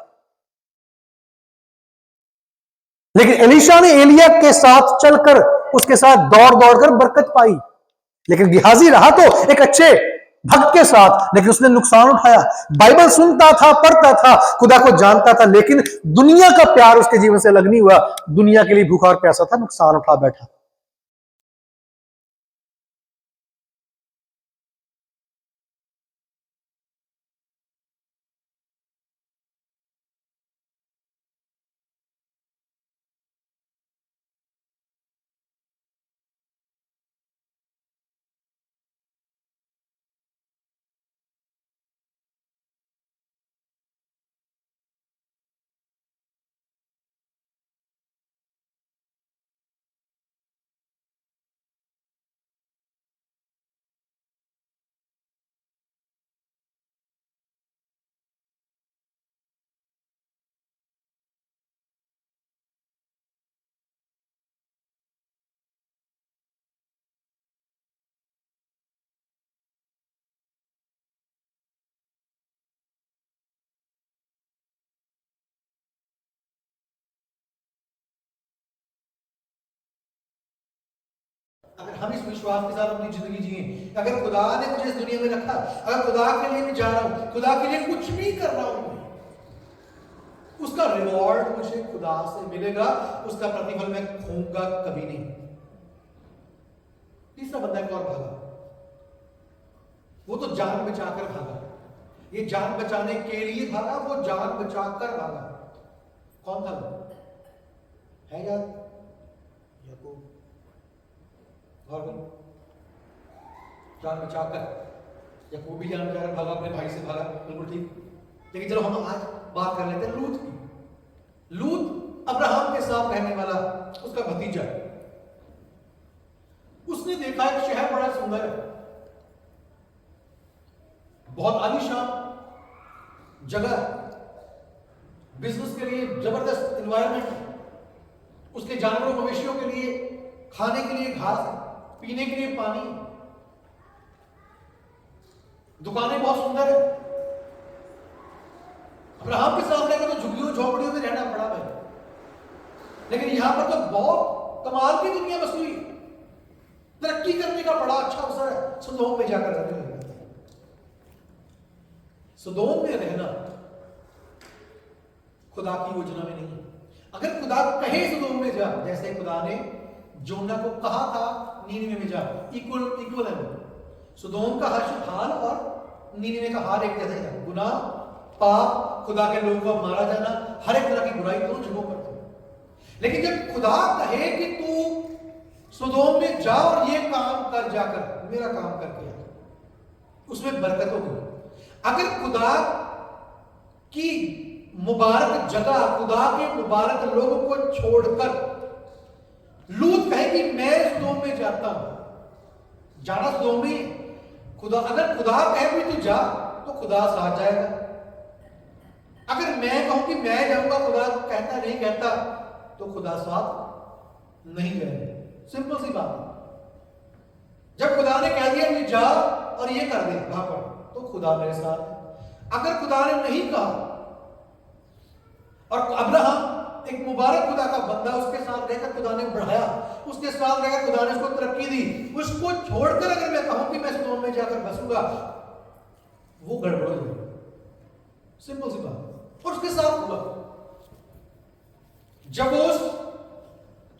लेकिन एलीशा ने एलिया के साथ चलकर उसके साथ दौड़ दौड़कर बरकत पाई, लेकिन गेहाजी रहा तो एक अच्छे भक्त के साथ, लेकिन उसने नुकसान उठाया। बाइबल सुनता था, पढ़ता था, खुदा को जानता था, लेकिन दुनिया का प्यार उसके जीवन से अलग नहीं हुआ, दुनिया के लिए भूखा और प्यासा था, नुकसान उठा बैठा। अगर हम इस विश्वास के साथ अपनी जिंदगी जिए, अगर खुदा ने मुझे इस दुनिया में रखा, अगर खुदा के लिए मैं जा रहा हूं, खुदा के लिए कुछ भी कर रहा हूं, उसका रिवॉर्ड मुझे खुदा से मिलेगा, उसका प्रतिफल मैं खोऊंगा कभी नहीं। तीसरा बंदा एक और भागा, वो तो जान बचाकर भागा, ये जान बचाने के लिए भागा, वो जान बचाकर भागा। कौन था वो? है याद? याकूब। और जान बचाकर, याकूब भी जान बचाकर भागा, अपने भाई से भागा, बिल्कुल ठीक। लेकिन चलो हम आज बात कर लेते हैं लूत की। लूत अब्राहम के साथ रहने वाला उसका भतीजा, उसने देखा एक शहर बड़ा सुंदर है, बहुत आलीशान, जगह, बिजनेस के लिए जबरदस्त एनवायरनमेंट, उसके जानवरों मवेशियों के लिए खाने के लिए घास, पीने के लिए पानी, दुकानें बहुत सुंदर है। अब्राहम के सामने को तो झुग्गियों झोपड़ियों में रहना पड़ा भाई, लेकिन यहां पर तो बहुत कमाल की दुनिया बसी हुई, तरक्की करने का बड़ा अच्छा अवसर है। सदोम में जाकर रहने लगे। सदोम में रहना खुदा की योजना में नहीं। अगर खुदा कहे सदोम में जा, जैसे खुदा ने जोना को कहा था नीनिवे में जा, इक्वल है वो। सदोम का हाल और नीनिवे का हाल एक जैसा ही था। गुनाह, पाप, खुदा के लोगों का मारा जाना, हर एक तरह की बुराई दोनों जगहों पर थी। लेकिन जब खुदा कहे कि तू सदोम में जा और ये काम कर, जाकर मेरा काम करके आ, उसमें बरकत होगी। अगर खुदा की मुबारक जगह, खुदा के मुबारक लोगों को छोड़कर लूत कहे कि मैं सदोम में जाता हूं, जाना सदोम में, खुदा अगर खुदा कहे भी तू जा तो खुदा साथ जाएगा। अगर मैं कहूं कि मैं जाऊंगा, खुदा कहता नहीं कहता, तो खुदा साथ नहीं जाएगा। सिंपल सी बात है। जब खुदा ने कह दिया कि जा और ये कर दे वहां पर, तो खुदा मेरे साथ है। अगर खुदा ने नहीं कहा, और अब्राहम एक मुबारक खुदा का बंदा, उसके साथ रहकर खुदा ने बढ़ाया, उसके साथ रहकर खुदा ने उसको तरक्की दी, उसको छोड़कर अगर मैं कहूं कि मैं सदोम में जाकर बसूंगा, वो गड़बड़ हो जाएगा। सिंपल सी बात। और उसके साथ हुआ। जब वो उस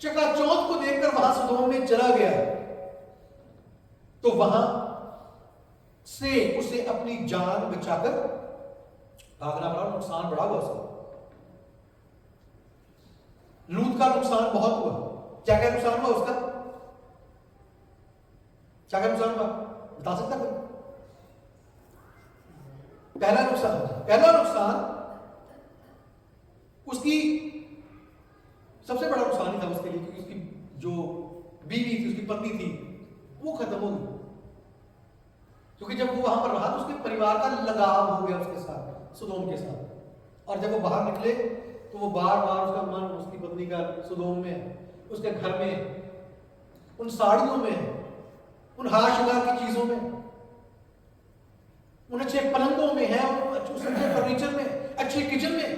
चकाचौंध को देखकर वहां सदोम में चला गया, तो वहां से उसे अपनी जान बचाकर भागना पड़ा। नुकसान बड़ा हुआ उसका। लूत का नुकसान बहुत हुआ। क्या क्या नुकसान हुआ उसका? क्या क्या नुकसान हुआ बता सकता कोई? पहला नुकसान उसकी सबसे बड़ा नुकसान ही था उसके लिए, क्योंकि उसकी जो बीवी थी, उसकी पत्नी थी, वो खत्म हो गई। क्योंकि जब वो वहां पर रहा तो उसके परिवार का लगाव हो गया उसके साथ, सदोम के साथ। और जब वो बाहर निकले तो वो बार बार उसका मन उसकी पत्नी का सदोम में, उसके घर में, उन साड़ियों में, उन हाथ शृंगार की चीजों में, उन अच्छे पलंगों में है, उस अच्छे फर्नीचर में, अच्छी किचन में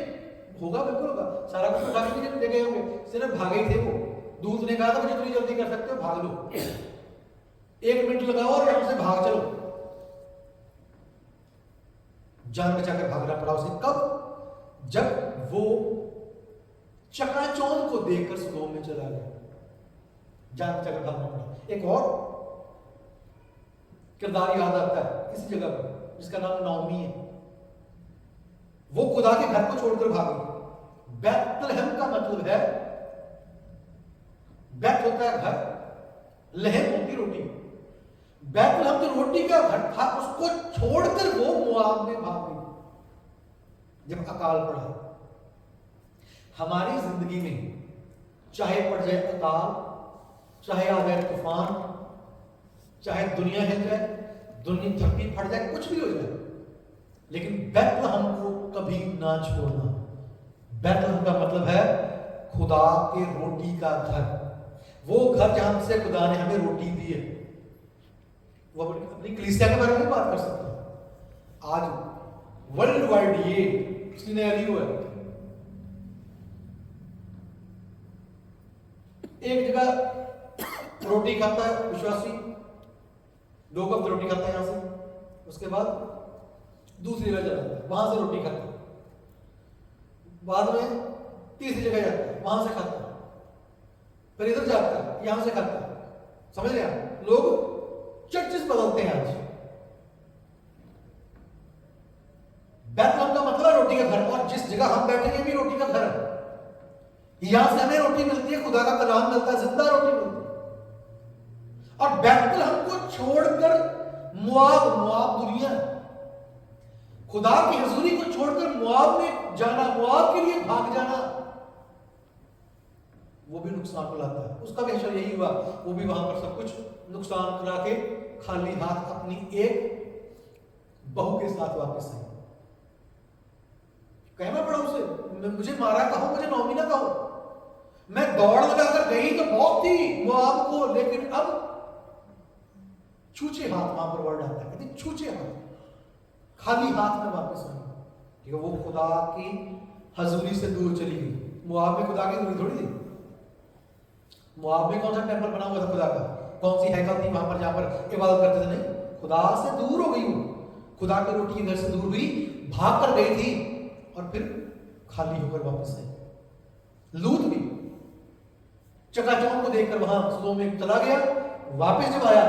होगा, बिल्कुल होगा। सारा कुछ उठा के ले गए होंगे, सिर्फ भागे ही थे वो। दूत ने कहा था जितनी जल्दी कर सकते हो भाग लो, 1 मिनट लगाओ और यहां से भाग चलो। जान बचाकर भागना पड़ा उसे। कब? जब वो चकाचौंध को देखकर सदोम में चला गया, जान बचाकर भागना पड़ा। एक और किरदार याद आता है इसी जगह पर, जिसका नाम नौमी है। वो खुदा के घर को छोड़कर भागी। बैतलहम का मतलब है, बैत होता है घर, लहम होती रोटी। बैतलहम जो रोटी का घर था, उसको छोड़कर वो मोआब में भाग गई जब अकाल पड़ा। हमारी जिंदगी में चाहे पड़ जाए अकाल, चाहे आ जाए तूफान, चाहे दुनिया हिल जाए, दुनिया धरती फट जाए, कुछ भी हो जाए, लेकिन बैतलहम को कभी ना छोड़ना। बैतलहम का मतलब है खुदा के रोटी का घर। वो घर जहां से खुदा ने हमें रोटी दी है। वो अपनी कलीसिया के बारे में बात कर सकते हैं। आज वर्ल्ड वाइड ये सिनेरियो है। एक जगह रोटी खाता है विश्वासी, 2 कप रोटी खाता है यहां से, उसके बाद दूसरी जगह जाता है, वहां से रोटी खाता है, बाद में तीसरी जगह जाता है, वहां से खाता है, फिर इधर जाता है, यहां से खाता है। समझ रहे हैं? लोग चर्चेस बदलते हैं आज। बैतलहम का मतलब रोटी का घर, और जिस जगह हम बैठे हैं भी रोटी का घर है। यहां से हमें रोटी मिलती है, खुदा का कलाम मिलता है, जिंदा रोटी मिलती है। और बैतलहम को छोड़कर मोआब दुनिया है। खुदा की हजूरी को छोड़कर मोआब में जाना, मोआब के लिए भाग जाना, वो भी नुकसान को लाता है। उसका भी हशर यही हुआ, वो भी वहां पर सब कुछ नुकसान करा के खाली हाथ अपनी एक बहू के साथ वापस आई। मुझे मारा कहो, मुझे नौमीना कहो, मैं दौड़ लगाकर गई तो बहुत थी मुआब को, लेकिन अब छूचे हाथ, वहां पर वर्ड आता है, कहते छूचे हाथ, खाली हाथ में वापस आई, क्योंकि वो खुदा की हजूरी से दूर चली गई। मुआब में खुदा की दूरी थोड़ी थी। मुआब में कौन सा टेंपल बना हुआ था खुदा का, कौन सी हैकल थी वहां पर जहां पर इबादत करते थे? नहीं, खुदा से दूर हो गई वो, खुदा की रोटी के घर से दूर हुई, भाग कर गई थी और फिर खाली होकर वापस आई। लूत भी चकाचौंध को देखकर वहां सदोम में चला गया, वापस जब आया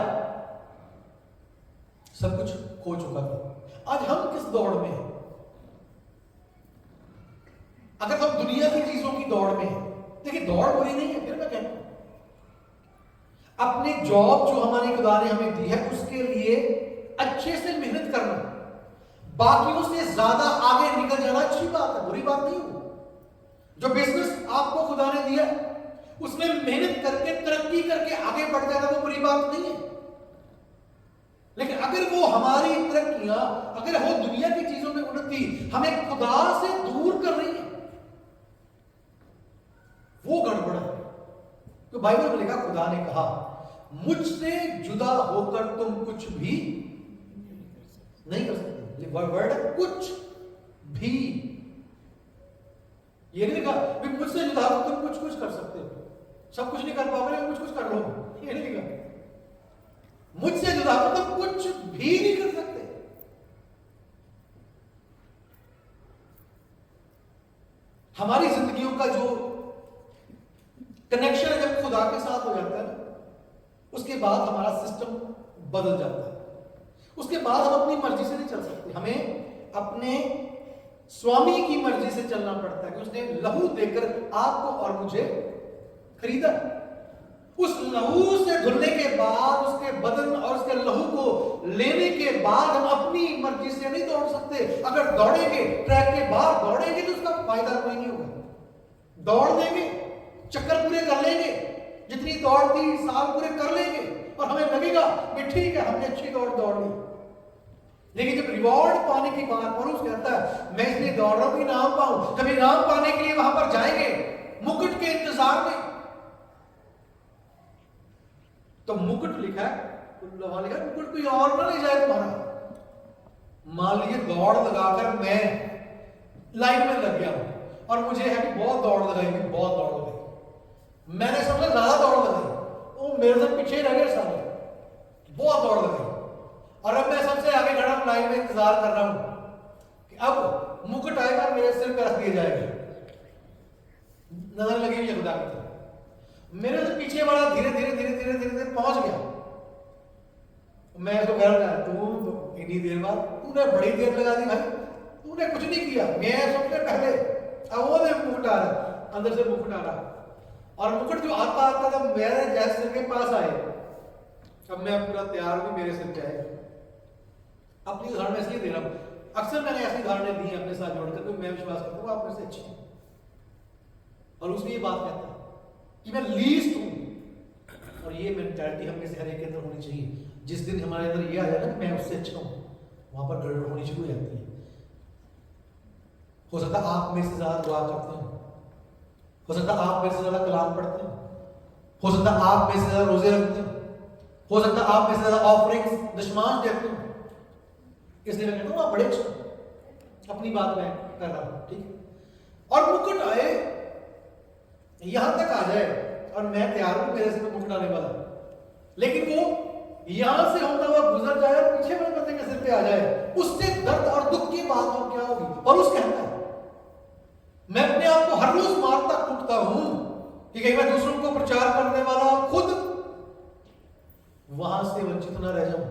सब कुछ खो चुका था। आज हम किस दौड़ में हैं? अगर हम दुनिया की चीजों की दौड़ में हैं, देखिए दौड़ बुरी नहीं है, फिर मैं कहता हूं अपने जॉब जो हमारी खुदा ने हमें दी है उसके लिए अच्छे से मेहनत करना, बाकियों से ज्यादा आगे निकल जाना अच्छी बात है, बुरी बात नहीं हो। जो बिजनेस आपको खुदा ने दिया उसमें मेहनत करके तरक्की करके आगे बढ़ जाना वो बुरी बात नहीं है, लेकिन अगर वो हमारी तरक्कियां, अगर वो दुनिया की चीजों में उन्नति हमें खुदा से दूर कर रही है, वो गड़बड़ है। तो बाइबल में लिखा, खुदा ने कहा मुझसे जुदा होकर तुम कुछ भी नहीं कर सकते। वर्ड है कुछ भी, ये नहीं लिखा कि मुझसे जुदा होकर तुम कुछ कुछ कर सकते हो, सब कुछ नहीं कर पाओगे कुछ कुछ कर लो, ये नहीं लिखा। मुझसे जुदा होकर तुम कुछ भी नहीं कर सकते। हमारी जिंदगियों का जो कनेक्शन जब खुदा के साथ हो जाता है ना, उसके बाद हमारा सिस्टम बदल जाता है। उसके बाद हम अपनी मर्जी से नहीं चल सकते, हमें अपने स्वामी की मर्जी से चलना पड़ता है कि उसने लहू देकर आपको और मुझे खरीदा। उस लहू से धुलने के बाद, उसके बदन और उसके लहू को लेने के बाद हम अपनी मर्जी से नहीं दौड़ सकते। अगर दौड़ेंगे, ट्रैक के बाहर दौड़ेंगे तो उसका फायदा कोई नहीं होगा। दौड़ देंगे, चक्कर पूरे कर लेंगे, जितनी दौड़ थी साल पूरे कर लेंगे और हमें लगेगा कि ठीक है हमने अच्छी दौड़ दौड़ ली, लेकिन जब रिवॉर्ड पाने की बात परुष कहता है मैं इसलिए दौड़ रहा हूं कि इनाम पाऊं, जब इनाम पाने के लिए वहां पर जाएंगे मुकुट के इंतजार में, तो मुकुट लिखा है, मुकुट कोई और ना ले जाए तुम्हारा। मान लीजिए दौड़ लगाकर मैं लाइन में लग गया हूं और मुझे है कि बहुत दौड़ लगाई, बहुत दौड़ लगाई, मैंने सबसे ज्यादा दौड़ लगाई, वो मेरे से पीछे रह गए सारे, बहुत दौड़ लगाई, और अब मैं सबसे आगे खड़ा हूं लाइन में इंतजार कर रहा हूं कि अब मुकुट आएगा मेरे सिर पर रख दिया जाएगा। नजर लगी हुई है खुदा की तरफ, मेरे से पीछे वाला धीरे धीरे धीरे धीरे धीरे धीरे पहुंच गया। मैं इसको कह रहा तू इतनी देर बाद तूने बड़ी देर लगा दी भाई, तूने कुछ नहीं किया, मैं सबसे पहले। अब वो मुकुट आ रहा, अंदर से मुकुट आ रहा, और मुकुट जो आता आता था मेरे जैसे सिर के पास आए, अब मैं पूरा तैयार हूं मेरे सिर पे आए। अपनी उदाहरण इसलिए दे रहा हूं, अक्सर मैंने ऐसी उदाहरणें दी अपने साथ जोड़कर, तो मैं विश्वास करता हूं आप में से अच्छी हैं। और उसमें ये बात कहता है कि मैं लीस्ट हूं, और ये मेंटालिटी हम में से हर एक के अंदर होनी चाहिए। जिस दिन हमारे अंदर ये आ जाए ना कि मैं उससे अच्छा हूं, वहां पर गड़बड़ होनी शुरू हो जाती है। हो सकता है आप में से ज्यादा दुआ करते हो, हो सकता है आप में से ज्यादा कलाम पढ़ते हो, हो सकता है आप में से ज्यादा रोजे रखते हो सकता है आप में से ज्यादा ऑफरिंग्स दशमांश देते हो। इसलिए मैं कहता हूं आप बड़े अच्छे, अपनी बात मैं कर रहा हूं, ठीक है। और मुकुट आए, यहां तक आ जाए और मैं तैयार हूं मेरे से मुकुट आने वाला, लेकिन वो यहां से होता हुआ गुजर जाए और पीछे वाले बंदे के सिर पे आ जाए, उससे दर्द और दुख की बात और क्या होगी। और उस कहता है मैं अपने आप को हर रोज मारता कूटता हूं कि कहीं मैं दूसरों को प्रचार करने वाला और खुद वहां से वंचित न रह जाऊं।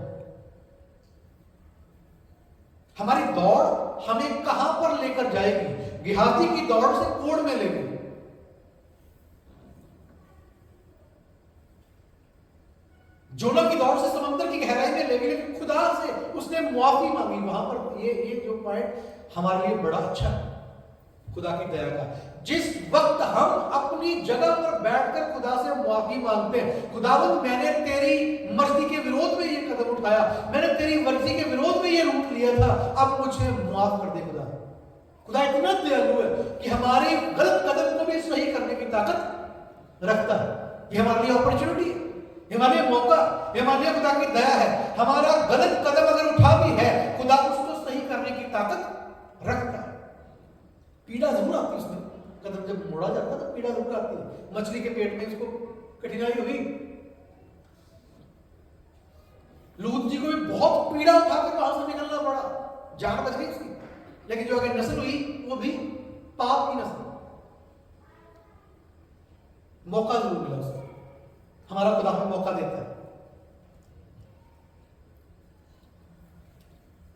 हमारी दौड़ हमें कहां पर लेकर जाएगी? गिहाती की दौड़ से कोड़ में ले गई, जोना की दौड़ से समंदर की गहराई में ले गई, लेकिन खुदा से उसने मुआफी मांगी। वहां पर ये जो पॉइंट हमारे लिए बड़ा अच्छा है खुदा की दया का। जिस वक्त हम अपनी जगह पर बैठकर खुदा से मुआफी मांगते हैं, खुदावंद मैंने तेरी मर्जी के विरोध में ये कदम उठाया, मैंने तेरी मर्जी के विरोध में ये रूट लिया था, अब मुझे मुआफ कर दे खुदा। खुदा इतना दयालु है कि हमारे गलत कदम को भी सही करने की ताकत रखता है। ये हमारे लिए अपॉर्चुनिटी है, ये हमारे लिए मौका, ये हमारे लिए खुदा की दया है। हमारा गलत कदम अगर उठा भी है, खुदा उसको सही करने की ताकत रखता है। पीड़ा जरूर आती है उसमें, कदम जब मोड़ा जाता है तो पीड़ा जरूर आती है। मछली के पेट में उसको कठिनाई हुई, लूत जी को भी बहुत पीड़ा उठाकर वहां से निकलना पड़ा, जान बच गई उसकी। लेकिन जो अगर नस्ल हुई वो भी पाप की नस्ल, मौका जरूर मिला उसे। हमारा खुदा हमें मौका देता है।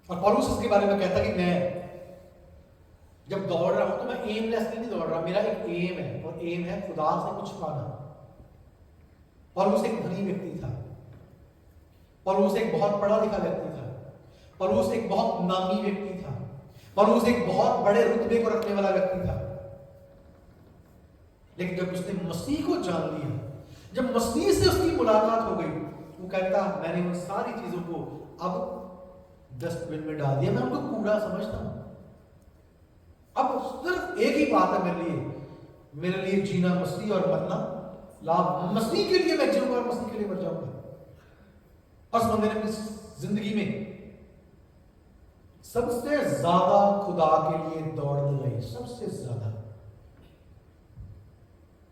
और पौलुस इसके बारे में कहता है कि मैं जब दौड़ रहा हूं तो मैं एमलेसली नहीं दौड़ रहा, मेरा एक एम है, और एम है खुदा से कुछ पाना। पौलुस एक धनी व्यक्ति था, पौलुस एक बहुत पढ़ा लिखा व्यक्ति था, पौलुस एक बहुत नामी व्यक्ति था, पौलुस एक बहुत बड़े रुतबे को रखने वाला व्यक्ति था। लेकिन जब उसने मसीह को जान लिया, जब मसीह से उसकी मुलाकात हो गई, वो कहता मैंने उन सारी चीजों को अब डस्टबिन में डाल दिया, मैं उनको कूड़ा समझता हूं। अब सिर्फ एक ही बात है मेरे लिए जीना मसीह और मरना लाभ। मसीह के लिए मैं जीऊंगा और मसीह के लिए मर जाऊंगा। और उस बंदे ने अपनी जिंदगी में सबसे ज्यादा खुदा के लिए दौड़ लगाई, सबसे ज्यादा।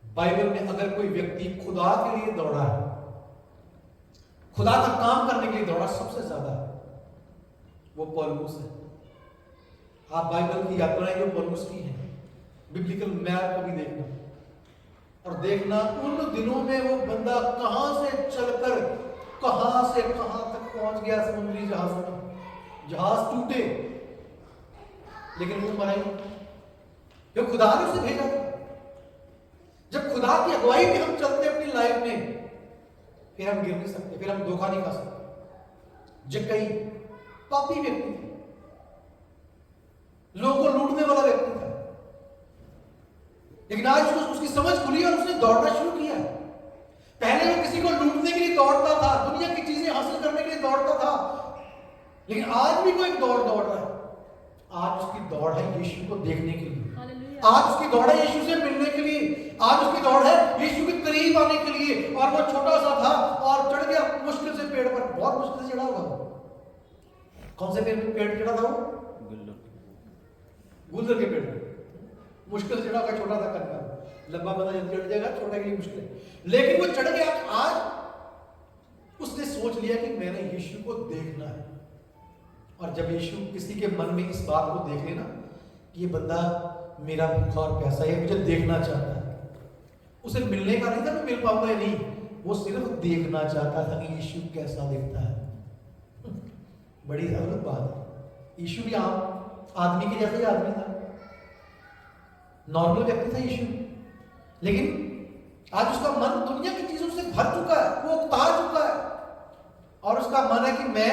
बाइबल में अगर कोई व्यक्ति खुदा के लिए दौड़ा है, खुदा का काम करने के लिए दौड़ा सबसे ज्यादा, वो पौलुस है। आप बाइबल की यात्राएं जो पौलुस की हैं, बिब्लिकल मैप कभी देखना और देखना उन दिनों में वो बंदा कहां से चलकर कहां से कहां तक पहुंच गया समुद्री जहाज में। जहाज टूटे लेकिन वो मरा ही, जो खुदा ने उसे भेजा था। जब खुदा की अगुवाई में हम चलते अपनी लाइफ में, फिर हम गिर नहीं सकते, फिर हम धोखा नहीं खा सकते। जक्कई पापी व्यक्ति थे, लोगों को लूटने वाला व्यक्ति था, लेकिन आज उसकी समझ खुली और उसने दौड़ना शुरू किया। पहले वो किसी को लूटने के लिए दौड़ता था, दुनिया की चीजें हासिल करने के लिए दौड़ता था, लेकिन आज भी कोई दौड़ रहा है। आज उसकी दौड़ है यीशु को देखने के लिए, आज उसकी दौड़ है यीशु से मिलने के लिए, आज उसकी दौड़ है यीशु के करीब आने के लिए। और वो छोटा सा था और चढ़ गया मुश्किल से पेड़ पर, बहुत मुश्किल से चढ़ा होगा। कौन से पेड़ चढ़ा था वो? गुलदर के पेड़ पर मुश्किल से चढ़ा होगा, छोटा सा कनका, लंबा बंदा जल्दी चढ़ जाएगा, छोटा के लिए मुश्किल है, लेकिन वो चढ़ गया। आज उसने सोच लिया कि मैंने यीशु को देखना है। और जब यीशु किसी के मन में इस बात को देख लेना कि ये बंदा मेरा भूखा और प्यासा है, मुझे देखना चाहता है, उसे मिलने का नहीं था मैं मिल पाऊंगा या नहीं, वो सिर्फ देखना चाहता था कि यीशु कैसा दिखता है। बड़ी अद्भुत बात है। यीशु भी आम आदमी के जैसा ही आदमी था, नॉर्मल व्यक्ति था यीशु, लेकिन आज उसका मन दुनिया की चीजों से भर चुका है, वो उकता चुका है, और उसका मन है कि मैं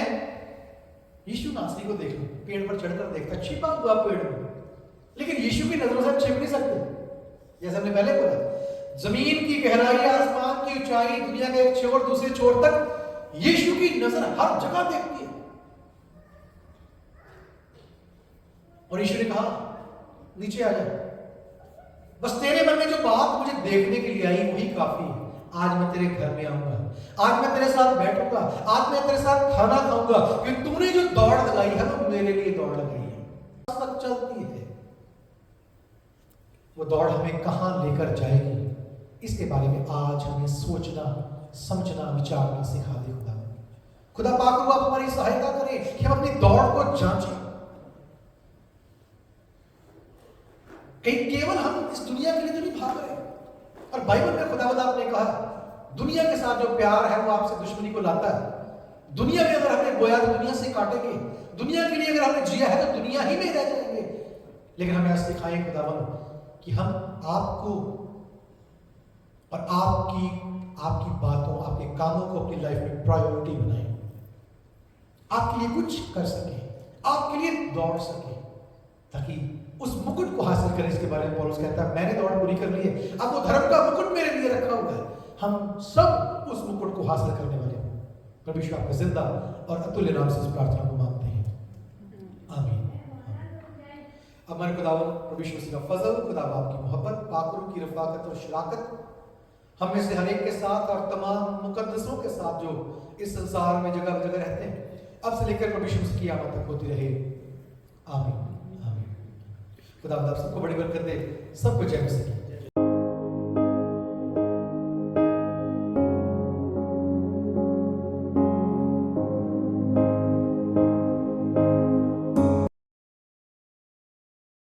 यीशु नासरी को देख लूं। पेड़ पर चढ़कर देखता, छिपा हुआ पेड़ में, लेकिन यीशु की नजरों से हम छिप नहीं सकते। जैसे हमने पहले बोला, जमीन की गहराई, आसमान की ऊंचाई, दुनिया के एक छोर दूसरे छोर तक यीशु की नजर हर जगह देखती है। और यीशु ने कहा नीचे आ जा, बस तेरे मन में जो बात मुझे देखने के लिए आई वही काफी है। आज मैं तेरे घर में आऊंगा, आज मैं तेरे साथ बैठूंगा, आज मैं तेरे साथ खाना खाऊंगा, क्योंकि तूने जो दौड़ लगाई है वो मेरे लिए दौड़ लगाई है। तक चलती है वो दौड़, हमें कहां लेकर जाएगी इसके बारे में आज हमें सोचना, समझना, विचारना सिखा दे खुदा पाक को आप हमारी सहायता करें कि हम अपनी दौड़ को जांचें। कहीं केवल हम इस दुनिया के लिए तो नहीं भाग रहे। और बाइबल में खुदावंद आपने कहा दुनिया के साथ जो प्यार है वो आपसे दुश्मनी को लाता है। दुनिया में अगर हमने बोया तो दुनिया से काटेंगे, दुनिया के लिए अगर हमने जिया है तो दुनिया ही में रह जाएंगे। लेकिन हमें ऐसे सिखाएं खुदावंद कि हम आपको और आपकी बातों, आपके कामों को अपनी लाइफ में प्रायोरिटी बनाएं, आपके लिए कुछ कर सके, आपके लिए दौड़ सके, ताकि उस मुकुट को हासिल करें। इसके बारे में पौलुस कहता है मैंने दौड़ पूरी कर ली है, अब वो धर्म का मुकुट मेरे लिए रखा हुआ है। हम सब उस मुकुट को हासिल करने वाले हैं। परमेश्वर आपका जिंदा और अतुल्य नाम से इस प्रार्थना को मांगते हैं, आमीन। हमारे खुदावन प्रभु यीशु मसीह का फजल, खुदा बाप की मोहब्बत, पाकरों की रफाकत और शराकत हम में से हर एक के साथ और तमाम मुकद्दसों के साथ जो इस संसार में जगह जगह रहते हैं, अब से लेकर प्रभु यीशु मसीह की आमद तक होती रहे। आमीन आमीन। खुदा आप सबको बड़ी बरकत दे, सबको जय मसीह।